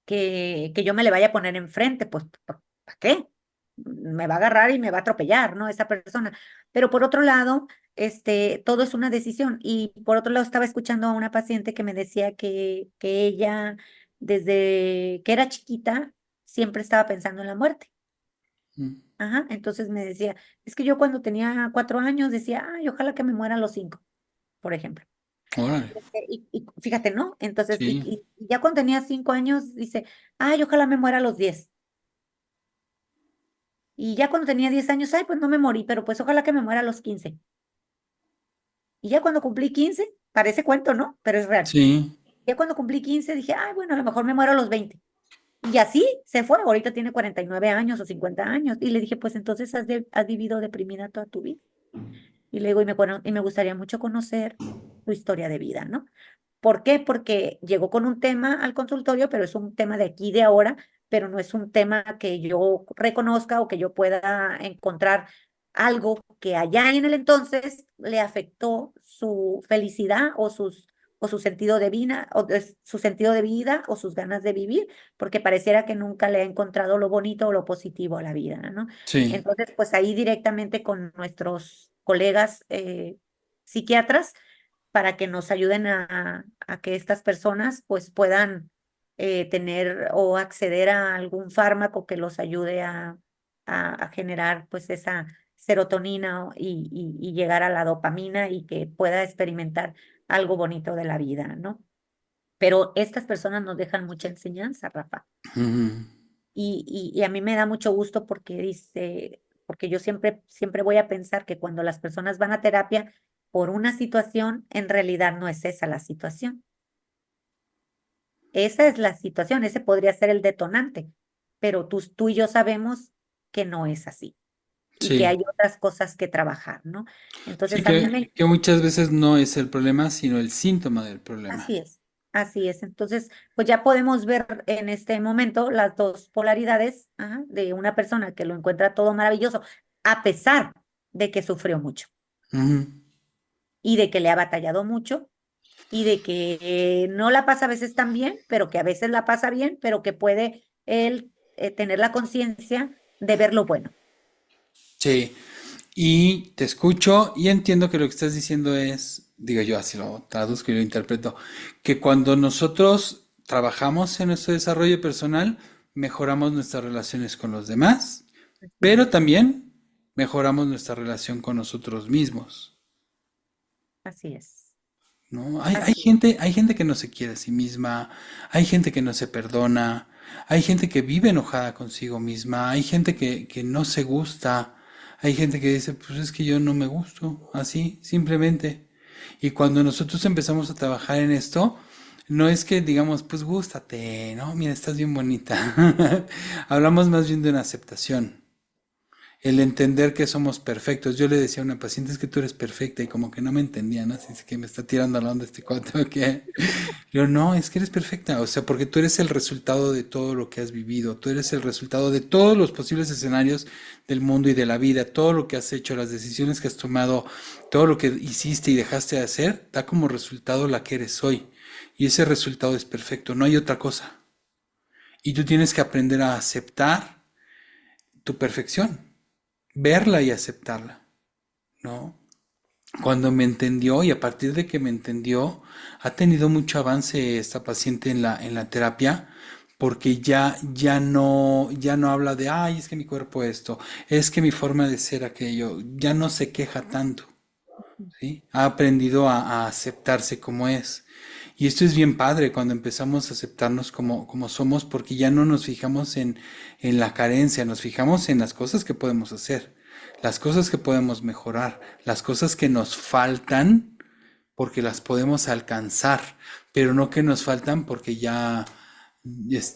que yo me le vaya a poner enfrente, pues, ¿para qué? Me va a agarrar y me va a atropellar, ¿no? Esa persona. Pero por otro lado, todo es una decisión. Y por otro lado, estaba escuchando a una paciente que me decía que ella, desde que era chiquita, siempre estaba pensando en la muerte. Mm. Ajá, entonces me decía, es que yo cuando tenía 4 años decía, ay, ojalá que me muera a los 5, por ejemplo. Órale. Y fíjate, ¿no? Entonces, Sí, y ya cuando tenía 5 años, dice, ay, ojalá me muera a los 10. Y ya cuando tenía 10 años, ay, pues no me morí, pero pues ojalá que me muera a los 15. Y ya cuando cumplí 15, parece cuento, ¿no? Pero es real. sí. Ya cuando cumplí 15 dije, ay, bueno, a lo mejor me muero a los 20. Y así se fue. Ahorita tiene 49 años o 50 años. Y le dije, pues entonces has vivido deprimida toda tu vida. Y le digo, y me gustaría mucho conocer tu historia de vida, ¿no? ¿Por qué? Porque llegó con un tema al consultorio, pero es un tema de aquí, de ahora, pero no es un tema que yo reconozca o que yo pueda encontrar algo que allá en el entonces le afectó su felicidad o su sentido de vida, su sentido de vida o sus ganas de vivir, porque pareciera que nunca le ha encontrado lo bonito o lo positivo a la vida, ¿no? Sí. Entonces, pues ahí directamente con nuestros colegas psiquiatras para que nos ayuden a que estas personas pues puedan tener o acceder a algún fármaco que los ayude a generar pues esa serotonina y llegar a la dopamina y que pueda experimentar algo bonito de la vida, ¿no? Pero estas personas nos dejan mucha enseñanza, Rafa. Ujú. Y a mí me da mucho gusto porque yo siempre voy a pensar que cuando las personas van a terapia por una situación, en realidad no es esa la situación. Esa es la situación, ese podría ser el detonante, pero tú y yo sabemos que no es así y que Sí. hay otras cosas que trabajar, ¿no? Sí, Entonces a mí que muchas veces no es el problema, sino el síntoma del problema. así es, así es. Entonces, pues ya podemos ver en este momento las dos polaridades, ajá, de una persona que lo encuentra todo maravilloso, a pesar de que sufrió mucho Ujú. y de que le ha batallado mucho y de que no la pasa a veces tan bien, pero que a veces la pasa bien, pero que puede él tener la conciencia de ver lo bueno. Sí. Y te escucho y entiendo que lo que estás diciendo es, digo yo así lo traduzco y lo interpreto, que cuando nosotros trabajamos en nuestro desarrollo personal, mejoramos nuestras relaciones con los demás, Así es, pero también mejoramos nuestra relación con nosotros mismos. así es, ¿No? así es. Hay gente que no se quiere a sí misma, hay gente que no se perdona, hay gente que vive enojada consigo misma, hay gente que no se gusta, hay gente que dice, pues es que yo no me gusto, así, simplemente. Y cuando nosotros empezamos a trabajar en esto, no es que digamos, pues gústate, ¿no? Mira, estás bien bonita. Hablamos más bien de una aceptación. El entender que somos perfectos. Yo le decía a una paciente, es que tú eres perfecta, y como que no me entendía, ¿no? Así es que me está tirando la onda este cuate, ¿o qué? Yo, no, es que eres perfecta, o sea, porque tú eres el resultado de todo lo que has vivido, tú eres el resultado de todos los posibles escenarios del mundo y de la vida, todo lo que has hecho, las decisiones que has tomado, todo lo que hiciste y dejaste de hacer, da como resultado la que eres hoy. Y ese resultado es perfecto, no hay otra cosa. Y tú tienes que aprender a aceptar tu perfección, verla y aceptarla, ¿no? Cuando me entendió y a partir de que me entendió, ha tenido mucho avance esta paciente en la terapia porque ya no habla de, ay, es que mi cuerpo esto, es que mi forma de ser aquello, ya no se queja tanto, ¿sí? Ha aprendido a aceptarse como es. Y esto es bien padre cuando empezamos a aceptarnos como somos porque ya no nos fijamos en la carencia, nos fijamos en las cosas que podemos hacer, las cosas que podemos mejorar, las cosas que nos faltan porque las podemos alcanzar, pero no que nos faltan porque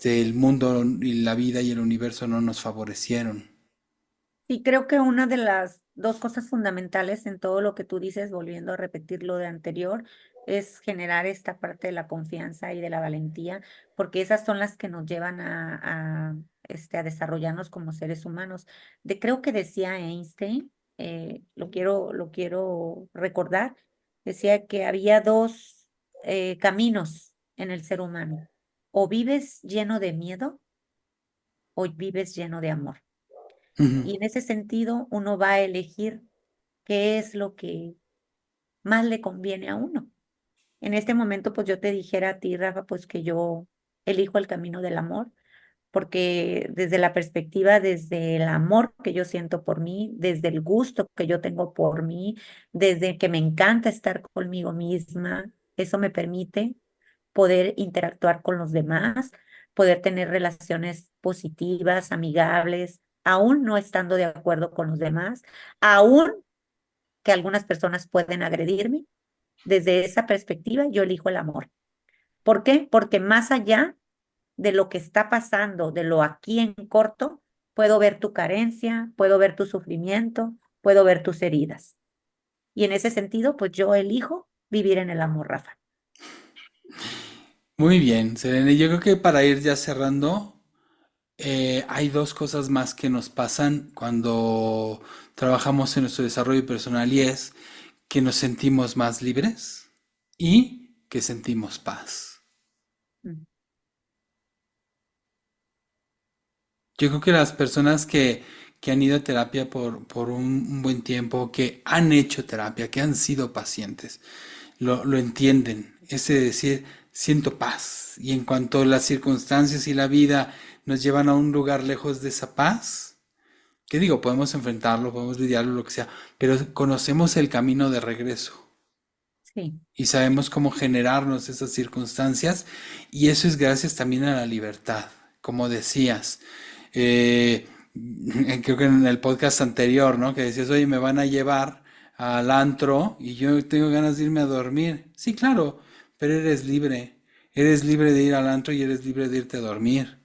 el mundo y la vida y el universo no nos favorecieron. Sí, creo que una de las dos cosas fundamentales en todo lo que tú dices, volviendo a repetir lo de anterior, es generar esta parte de la confianza y de la valentía, porque esas son las que nos llevan a desarrollarnos como seres humanos. Creo que decía Einstein, lo quiero recordar, decía que había dos caminos en el ser humano. O vives lleno de miedo o vives lleno de amor. Ujú. Y en ese sentido, uno va a elegir qué es lo que más le conviene a uno. En este momento, pues yo te dijera a ti, Rafa, pues que yo elijo el camino del amor, porque desde la perspectiva, desde el amor que yo siento por mí, desde el gusto que yo tengo por mí, desde que me encanta estar conmigo misma, eso me permite poder interactuar con los demás, poder tener relaciones positivas, amigables, aún no estando de acuerdo con los demás, aún que algunas personas pueden agredirme. Desde esa perspectiva, yo elijo el amor. ¿Por qué? Porque más allá de lo que está pasando, de lo aquí en corto, puedo ver tu carencia, puedo ver tu sufrimiento, puedo ver tus heridas. Y en ese sentido, pues yo elijo vivir en el amor, Rafa. Muy bien, Selene. Yo creo que para ir ya cerrando, hay dos cosas más que nos pasan cuando trabajamos en nuestro desarrollo personal y es que nos sentimos más libres y que sentimos paz. Mm. Yo creo que las personas que han ido a terapia por un buen tiempo, que han hecho terapia, que han sido pacientes, lo entienden. Ese de decir, siento paz. Y en cuanto las circunstancias y la vida nos llevan a un lugar lejos de esa paz, ¿qué digo? Podemos enfrentarlo, podemos lidiarlo, lo que sea, pero conocemos el camino de regreso Sí, y sabemos cómo generarnos esas circunstancias y eso es gracias también a la libertad, como decías. Eh, Creo que en el podcast anterior, ¿no? Que decías, oye, me van a llevar al antro y yo tengo ganas de irme a dormir. Sí, claro, pero eres libre. Eres libre de ir al antro y eres libre de irte a dormir.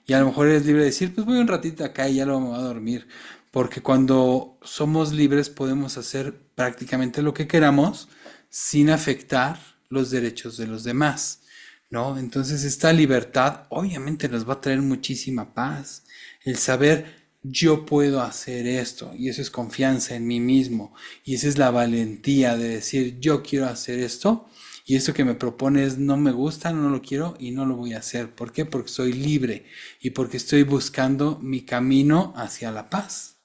Y a lo mejor eres libre de decir, pues voy un ratito acá y ya lo me voy a dormir. Porque cuando somos libres podemos hacer prácticamente lo que queramos sin afectar los derechos de los demás, ¿no? Entonces esta libertad obviamente nos va a traer muchísima paz. El saber yo puedo hacer esto y eso es confianza en mí mismo y esa es la valentía de decir yo quiero hacer esto y esto que me propones no me gusta, no lo quiero y no lo voy a hacer. ¿Por qué? Porque soy libre y porque estoy buscando mi camino hacia la paz.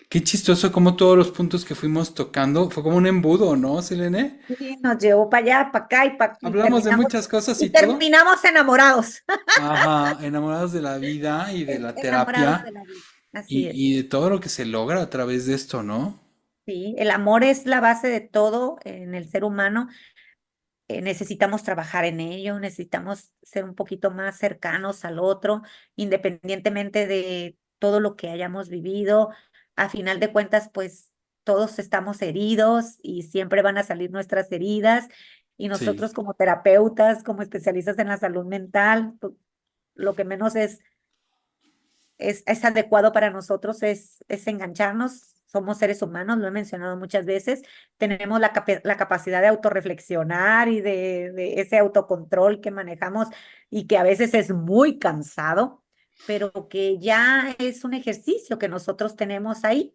Qué chistoso como todos los puntos que fuimos tocando fue como un embudo, ¿no, Selene? sí, nos llevó para allá, para acá y Hablamos de terminamos, muchas cosas y y todo. terminamos enamorados, Ajá, enamorados de la vida y de la enamorados de terapia la vida. Así es. y de todo lo que se logra a través de esto, ¿no? Sí, el amor es la base de todo en el ser humano. Necesitamos trabajar en ello, necesitamos ser un poquito más cercanos al otro, independientemente de todo lo que hayamos vivido. A final de cuentas, pues todos estamos heridos y siempre van a salir nuestras heridas. Y Sí. nosotros como terapeutas, como especialistas en la salud mental, pues, lo que menos es adecuado para nosotros es engancharnos. Somos seres humanos, lo he mencionado muchas veces. Tenemos la capacidad de autorreflexionar y de ese autocontrol que manejamos y que a veces es muy cansado, pero que ya es un ejercicio que nosotros tenemos ahí.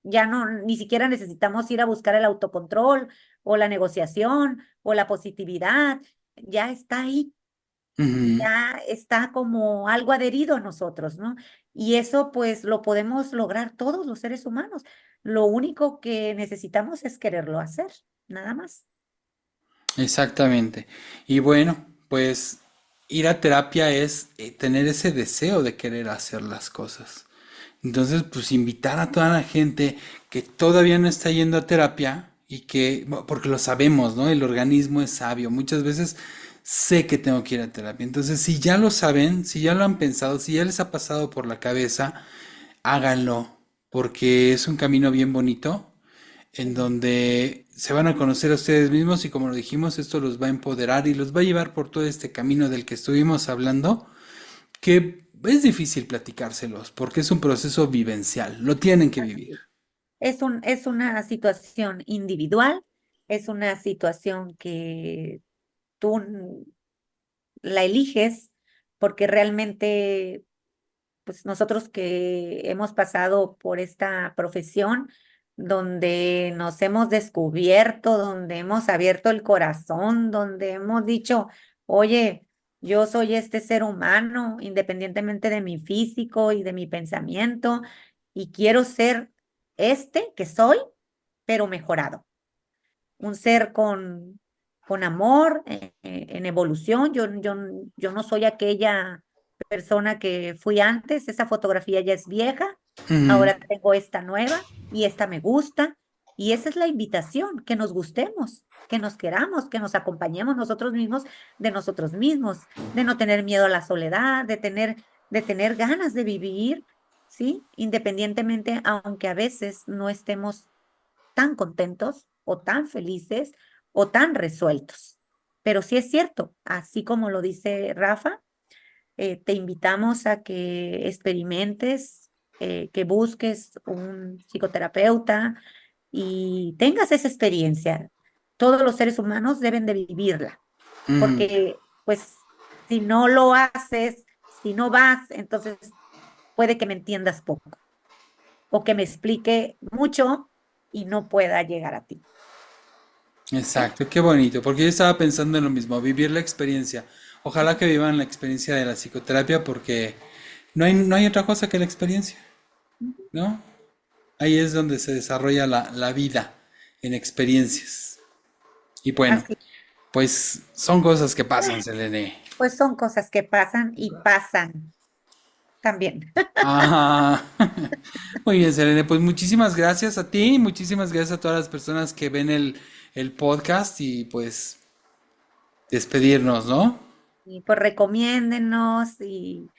Ya no, ni siquiera necesitamos ir a buscar el autocontrol o la negociación o la positividad. Ya está ahí, Ujú. ya está como algo adherido a nosotros, ¿no? Y eso pues lo podemos lograr todos los seres humanos. Lo único que necesitamos es quererlo hacer, nada más. Exactamente. Y bueno, pues ir a terapia es tener ese deseo de querer hacer las cosas. Entonces, pues invitar a toda la gente que todavía no está yendo a terapia y que, porque lo sabemos, ¿no? El organismo es sabio. Muchas veces sé que tengo que ir a terapia. Entonces, si ya lo saben, si ya lo han pensado, si ya les ha pasado por la cabeza, háganlo, porque es un camino bien bonito en donde se van a conocer a ustedes mismos y como lo dijimos, esto los va a empoderar y los va a llevar por todo este camino del que estuvimos hablando, que es difícil platicárselos porque es un proceso vivencial, lo tienen que vivir. Es una situación individual, es una situación que tú la eliges porque realmente, pues nosotros que hemos pasado por esta profesión, donde nos hemos descubierto, donde hemos abierto el corazón, donde hemos dicho, oye, yo soy este ser humano, independientemente de mi físico y de mi pensamiento, y quiero ser este que soy, pero mejorado. Un ser con amor, en evolución. Yo no soy aquella persona que fui antes, esa fotografía ya es vieja, Ujú, ahora tengo esta nueva y esta me gusta. Y esa es la invitación, que nos gustemos, que nos queramos, que nos acompañemos nosotros mismos de nosotros mismos, de no tener miedo a la soledad, de tener ganas de vivir, ¿sí? Independientemente, aunque a veces no estemos tan contentos o tan felices o tan resueltos. Pero sí es cierto, así como lo dice Rafa, te invitamos a que experimentes, que busques un psicoterapeuta y tengas esa experiencia. Todos los seres humanos deben de vivirla, ujú. porque pues si no lo haces, si no vas, entonces puede que me entiendas poco o que me explique mucho y no pueda llegar a ti. ¿Sí? Exacto, qué bonito, porque yo estaba pensando en lo mismo, vivir la experiencia. Ojalá que vivan la experiencia de la psicoterapia porque no hay otra cosa que la experiencia, Ujú. ¿no? Ahí es donde se desarrolla la vida en experiencias. Y bueno, Así, pues son cosas que pasan, Selene. pues son cosas que pasan y pasan también. Ajá. Muy bien, Selene, pues muchísimas gracias a ti, muchísimas gracias a todas las personas que ven el podcast y pues despedirnos, ¿no? Y pues recomiéndennos y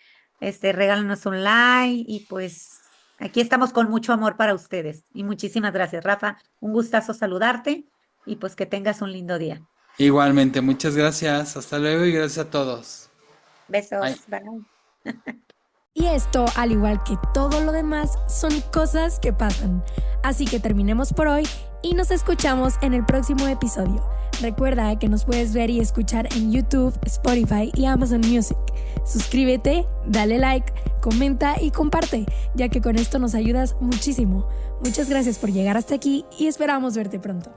regálenos un like y pues aquí estamos con mucho amor para ustedes. Y muchísimas gracias, Rafa. Un gustazo saludarte y pues que tengas un lindo día. Igualmente, muchas gracias. Hasta luego y gracias a todos. Bye. Besos. Bye. Y esto, al igual que todo lo demás, son cosas que pasan. Así que terminemos por hoy y nos escuchamos en el próximo episodio. Recuerda que nos puedes ver y escuchar en YouTube, Spotify y Amazon Music. Suscríbete, dale like, comenta y comparte, ya que con esto nos ayudas muchísimo. Muchas gracias por llegar hasta aquí y esperamos verte pronto.